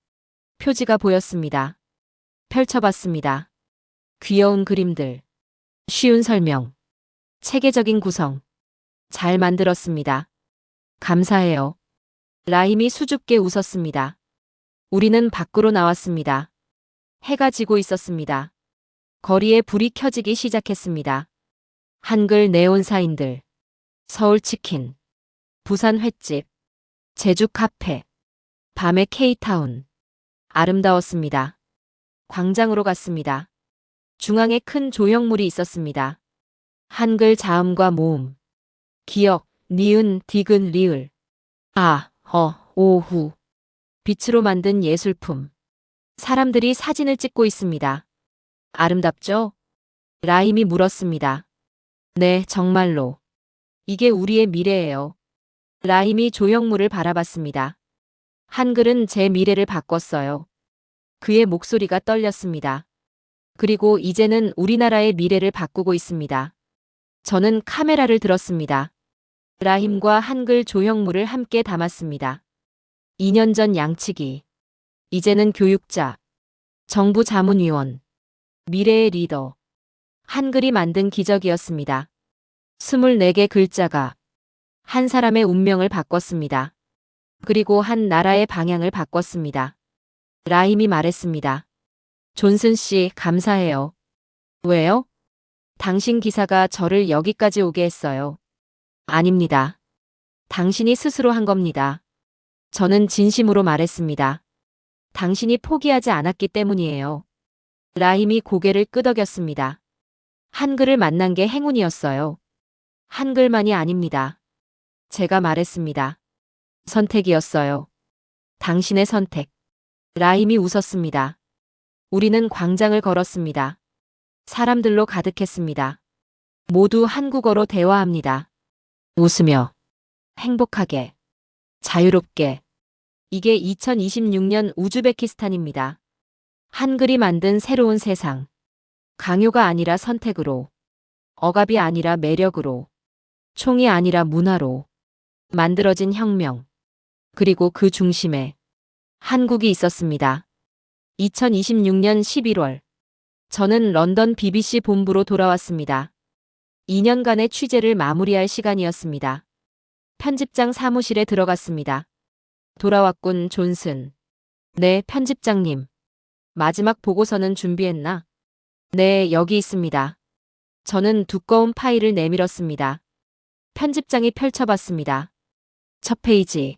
표지가 보였습니다. 펼쳐봤습니다. 귀여운 그림들. 쉬운 설명. 체계적인 구성. 잘 만들었습니다. 감사해요. 라임이 수줍게 웃었습니다. 우리는 밖으로 나왔습니다. 해가 지고 있었습니다. 거리에 불이 켜지기 시작했습니다. 한글 네온 사인들. 서울 치킨. 부산 횟집. 제주 카페. 밤의 K타운. 아름다웠습니다. 광장으로 갔습니다. 중앙에 큰 조형물이 있었습니다. 한글 자음과 모음. 기역, 니은, 디귿, 리을. 아, 오후. 빛으로 만든 예술품. 사람들이 사진을 찍고 있습니다. 아름답죠? 라임이 물었습니다. 네, 정말로. 이게 우리의 미래예요. 라임이 조형물을 바라봤습니다. 한글은 제 미래를 바꿨어요. 그의 목소리가 떨렸습니다. 그리고 이제는 우리나라의 미래를 바꾸고 있습니다. 저는 카메라를 들었습니다. 라임과 한글 조형물을 함께 담았습니다. 2년 전 양치기. 이제는 교육자. 정부 자문위원. 미래의 리더. 한글이 만든 기적이었습니다. 24개 글자가 한 사람의 운명을 바꿨습니다. 그리고 한 나라의 방향을 바꿨습니다. 라임이 말했습니다. 존슨 씨, 감사해요. 왜요? 당신 기사가 저를 여기까지 오게 했어요. 아닙니다. 당신이 스스로 한 겁니다. 저는 진심으로 말했습니다. 당신이 포기하지 않았기 때문이에요. 라임이 고개를 끄덕였습니다. 한글을 만난 게 행운이었어요. 한글만이 아닙니다. 제가 말했습니다. 선택이었어요. 당신의 선택. 라임이 웃었습니다. 우리는 광장을 걸었습니다. 사람들로 가득했습니다. 모두 한국어로 대화합니다. 웃으며, 행복하게, 자유롭게. 이게 2026년 우즈베키스탄입니다. 한글이 만든 새로운 세상. 강요가 아니라 선택으로, 억압이 아니라 매력으로, 총이 아니라 문화로 만들어진 혁명. 그리고 그 중심에 한국이 있었습니다. 2026년 11월. 저는 런던 BBC 본부로 돌아왔습니다. 2년간의 취재를 마무리할 시간이었습니다. 편집장 사무실에 들어갔습니다. 돌아왔군, 존슨. 네, 편집장님. 마지막 보고서는 준비했나? 네, 여기 있습니다. 저는 두꺼운 파일을 내밀었습니다. 편집장이 펼쳐봤습니다. 첫 페이지.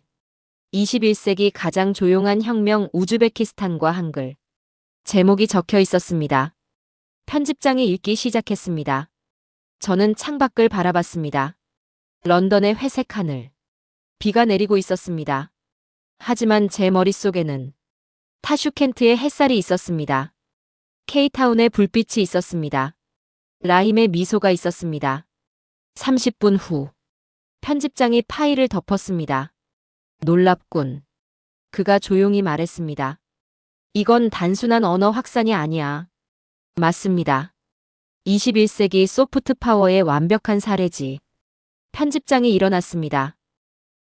21세기 가장 조용한 혁명 우즈베키스탄과 한글. 제목이 적혀 있었습니다. 편집장이 읽기 시작했습니다. 저는 창밖을 바라봤습니다. 런던의 회색 하늘. 비가 내리고 있었습니다. 하지만 제 머릿속에는 타슈켄트의 햇살이 있었습니다. K타운의 불빛이 있었습니다. 라임의 미소가 있었습니다. 30분 후. 편집장이 파일을 덮었습니다. 놀랍군. 그가 조용히 말했습니다. 이건 단순한 언어 확산이 아니야. 맞습니다. 21세기 소프트 파워의 완벽한 사례지. 편집장이 일어났습니다.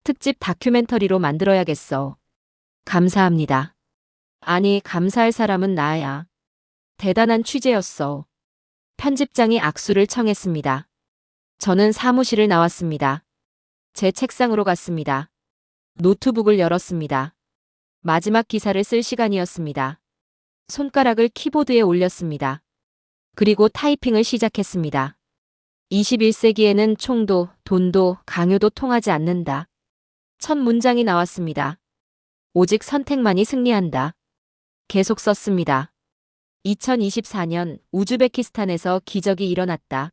특집 다큐멘터리로 만들어야겠어. 감사합니다. 아니, 감사할 사람은 나야. 대단한 취재였어. 편집장이 악수를 청했습니다. 저는 사무실을 나왔습니다. 제 책상으로 갔습니다. 노트북을 열었습니다. 마지막 기사를 쓸 시간이었습니다. 손가락을 키보드에 올렸습니다. 그리고 타이핑을 시작했습니다. 21세기에는 총도, 돈도, 강요도 통하지 않는다. 첫 문장이 나왔습니다. 오직 선택만이 승리한다. 계속 썼습니다. 2024년 우즈베키스탄에서 기적이 일어났다.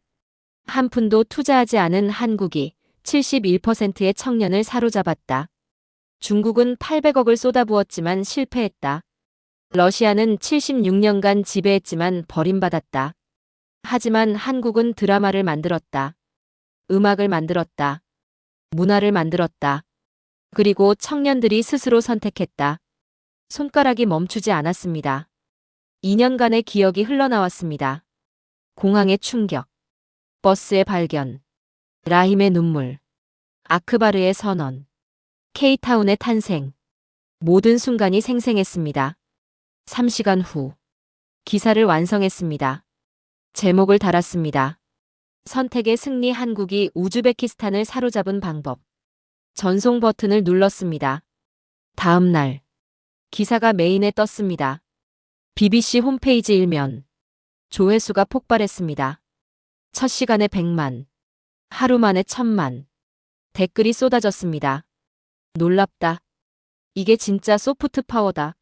한 푼도 투자하지 않은 한국이 71%의 청년을 사로잡았다. 중국은 800억을 쏟아부었지만 실패했다. 러시아는 76년간 지배했지만 버림받았다. 하지만 한국은 드라마를 만들었다. 음악을 만들었다. 문화를 만들었다. 그리고 청년들이 스스로 선택했다. 손가락이 멈추지 않았습니다. 2년간의 기억이 흘러나왔습니다. 공항의 충격. 버스의 발견, 라힘의 눈물, 아크바르의 선언, K타운의 탄생. 모든 순간이 생생했습니다. 3시간 후 기사를 완성했습니다. 제목을 달았습니다. 선택의 승리, 한국이 우즈베키스탄을 사로잡은 방법. 전송 버튼을 눌렀습니다. 다음 날 기사가 메인에 떴습니다. BBC 홈페이지 일면. 조회수가 폭발했습니다. 첫 시간에 100만, 하루 만에 1000만. 댓글이 쏟아졌습니다. 놀랍다. 이게 진짜 소프트 파워다.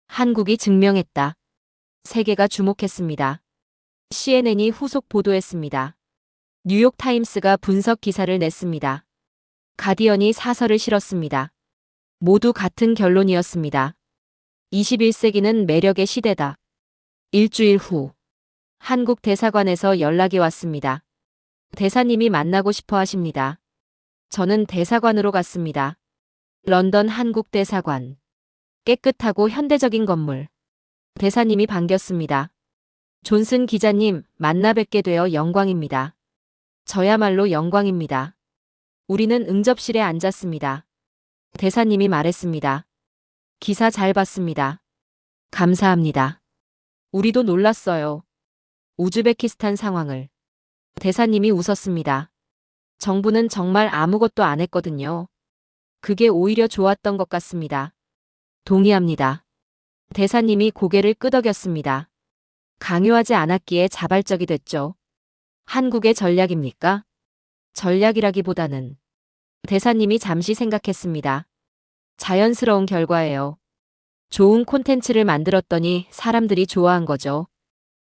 한국이 증명했다. 세계가 주목했습니다. CNN이 후속 보도했습니다. 뉴욕타임스가 분석 기사를 냈습니다. 가디언이 사설을 실었습니다. 모두 같은 결론이었습니다. 21세기는 매력의 시대다. 일주일 후 한국 대사관에서 연락이 왔습니다. 대사님이 만나고 싶어 하십니다. 저는 대사관으로 갔습니다. 런던 한국 대사관. 깨끗하고 현대적인 건물. 대사님이 반겼습니다. 존슨 기자님, 만나 뵙게 되어 영광입니다. 저야말로 영광입니다. 우리는 응접실에 앉았습니다. 대사님이 말했습니다. 기사 잘 봤습니다. 감사합니다. 우리도 놀랐어요. 우즈베키스탄 상황을. 대사님이 웃었습니다. 정부는 정말 아무것도 안 했거든요. 그게 오히려 좋았던 것 같습니다. 동의합니다. 대사님이 고개를 끄덕였습니다. 강요하지 않았기에 자발적이 됐죠. 한국의 전략입니까? 전략이라기보다는. 대사님이 잠시 생각했습니다. 자연스러운 결과예요. 좋은 콘텐츠를 만들었더니 사람들이 좋아한 거죠.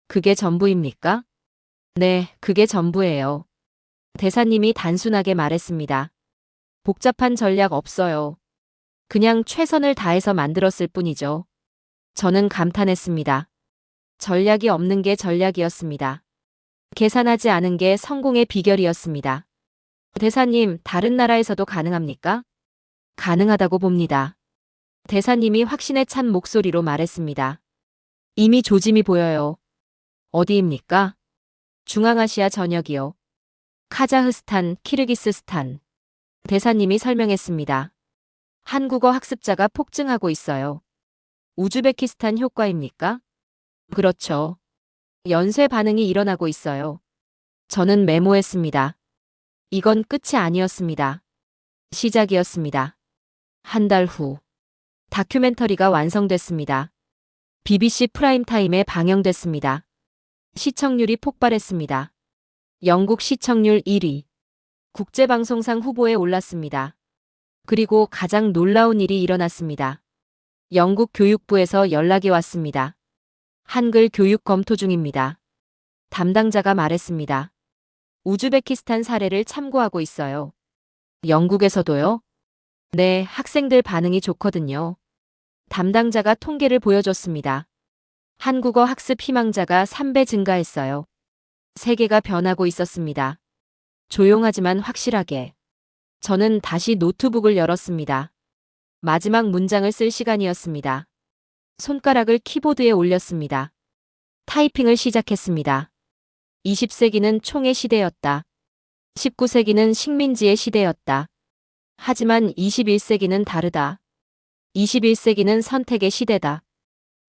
그게 전부입니까? 네, 그게 전부예요. 대사님이 단순하게 말했습니다. 복잡한 전략 없어요. 그냥 최선을 다해서 만들었을 뿐이죠. 저는 감탄했습니다. 전략이 없는 게 전략이었습니다. 계산하지 않은 게 성공의 비결이었습니다. 대사님, 다른 나라에서도 가능합니까? 가능하다고 봅니다. 대사님이 확신에 찬 목소리로 말했습니다. 이미 조짐이 보여요. 어디입니까? 중앙아시아 전역이요. 카자흐스탄, 키르기스스탄. 대사님이 설명했습니다. 한국어 학습자가 폭증하고 있어요. 우즈베키스탄 효과입니까? 그렇죠. 연쇄 반응이 일어나고 있어요. 저는 메모했습니다. 이건 끝이 아니었습니다. 시작이었습니다. 한 달 후 다큐멘터리가 완성됐습니다. BBC 프라임타임에 방영됐습니다. 시청률이 폭발했습니다. 영국 시청률 1위. 국제방송상 후보에 올랐습니다. 그리고 가장 놀라운 일이 일어났습니다. 영국 교육부에서 연락이 왔습니다. 한글 교육 검토 중입니다. 담당자가 말했습니다. 우즈베키스탄 사례를 참고하고 있어요. 영국에서도요? 네, 학생들 반응이 좋거든요. 담당자가 통계를 보여줬습니다. 한국어 학습 희망자가 3배 증가했어요. 세계가 변하고 있었습니다. 조용하지만 확실하게. 저는 다시 노트북을 열었습니다. 마지막 문장을 쓸 시간이었습니다. 손가락을 키보드에 올렸습니다. 타이핑을 시작했습니다. 20세기는 총의 시대였다. 19세기는 식민지의 시대였다. 하지만 21세기는 다르다. 21세기는 선택의 시대다.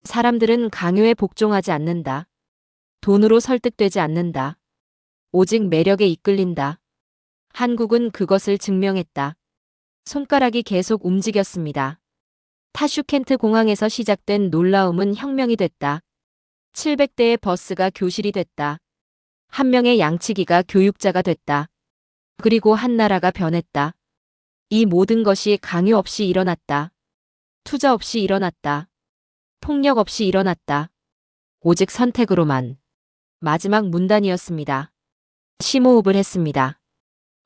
사람들은 강요에 복종하지 않는다. 돈으로 설득되지 않는다. 오직 매력에 이끌린다. 한국은 그것을 증명했다. 손가락이 계속 움직였습니다. 타슈켄트 공항에서 시작된 놀라움은 혁명이 됐다. 700대의 버스가 교실이 됐다. 한 명의 양치기가 교육자가 됐다. 그리고 한 나라가 변했다. 이 모든 것이 강요 없이 일어났다. 투자 없이 일어났다. 폭력 없이 일어났다. 오직 선택으로만. 마지막 문단이었습니다. 심호흡을 했습니다.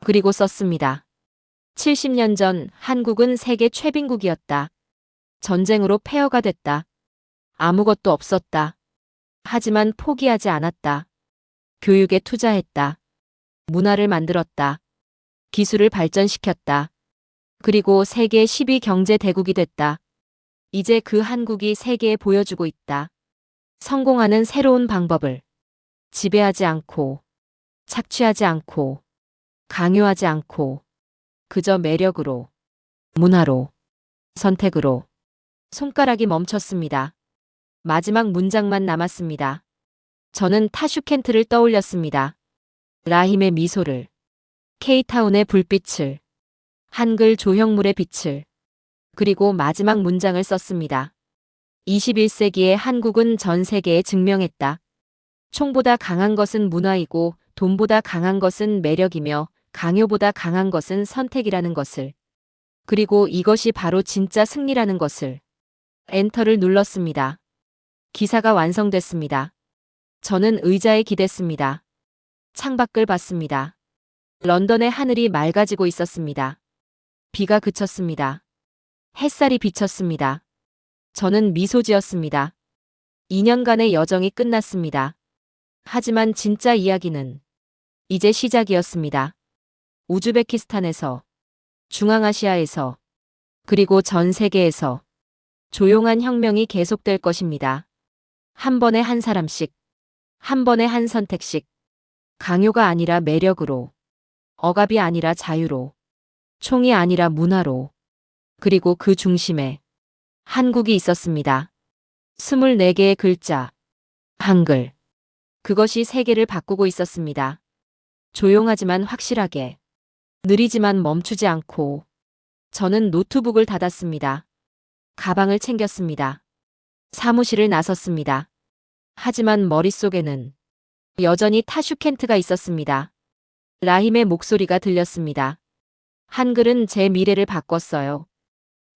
그리고 썼습니다. 70년 전 한국은 세계 최빈국이었다. 전쟁으로 폐허가 됐다. 아무것도 없었다. 하지만 포기하지 않았다. 교육에 투자했다. 문화를 만들었다. 기술을 발전시켰다. 그리고 세계 10위 경제 대국이 됐다. 이제 그 한국이 세계에 보여주고 있다. 성공하는 새로운 방법을. 지배하지 않고 착취하지 않고, 강요하지 않고, 그저 매력으로, 문화로, 선택으로. 손가락이 멈췄습니다. 마지막 문장만 남았습니다. 저는 타슈켄트를 떠올렸습니다. 라힘의 미소를, 케이타운의 불빛을, 한글 조형물의 빛을, 그리고 마지막 문장을 썼습니다. 21세기의 한국은 전 세계에 증명했다. 총보다 강한 것은 문화이고 돈보다 강한 것은 매력이며 강요보다 강한 것은 선택이라는 것을. 그리고 이것이 바로 진짜 승리라는 것을. 엔터를 눌렀습니다. 기사가 완성됐습니다. 저는 의자에 기댔습니다. 창밖을 봤습니다. 런던의 하늘이 맑아지고 있었습니다. 비가 그쳤습니다. 햇살이 비쳤습니다. 저는 미소 지었습니다. 2년간의 여정이 끝났습니다. 하지만 진짜 이야기는 이제 시작이었습니다. 우즈베키스탄에서, 중앙아시아에서, 그리고 전 세계에서 조용한 혁명이 계속될 것입니다. 한 번에 한 사람씩, 한 번에 한 선택씩. 강요가 아니라 매력으로, 억압이 아니라 자유로, 총이 아니라 문화로, 그리고 그 중심에 한국이 있었습니다. 24개의 글자, 한글. 그것이 세계를 바꾸고 있었습니다. 조용하지만 확실하게, 느리지만 멈추지 않고. 저는 노트북을 닫았습니다. 가방을 챙겼습니다. 사무실을 나섰습니다. 하지만 머릿속에는 여전히 타슈켄트가 있었습니다. 라힘의 목소리가 들렸습니다. 한글은 제 미래를 바꿨어요.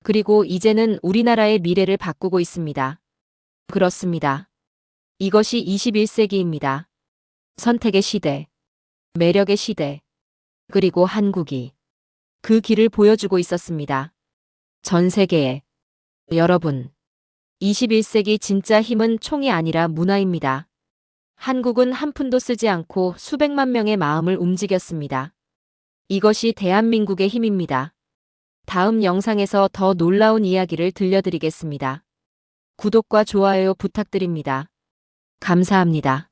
그리고 이제는 우리나라의 미래를 바꾸고 있습니다. 그렇습니다. 이것이 21세기입니다. 선택의 시대, 매력의 시대, 그리고 한국이 그 길을 보여주고 있었습니다. 전 세계에 여러분, 21세기 진짜 힘은 총이 아니라 문화입니다. 한국은 한 푼도 쓰지 않고 수백만 명의 마음을 움직였습니다. 이것이 대한민국의 힘입니다. 다음 영상에서 더 놀라운 이야기를 들려드리겠습니다. 구독과 좋아요 부탁드립니다. 감사합니다.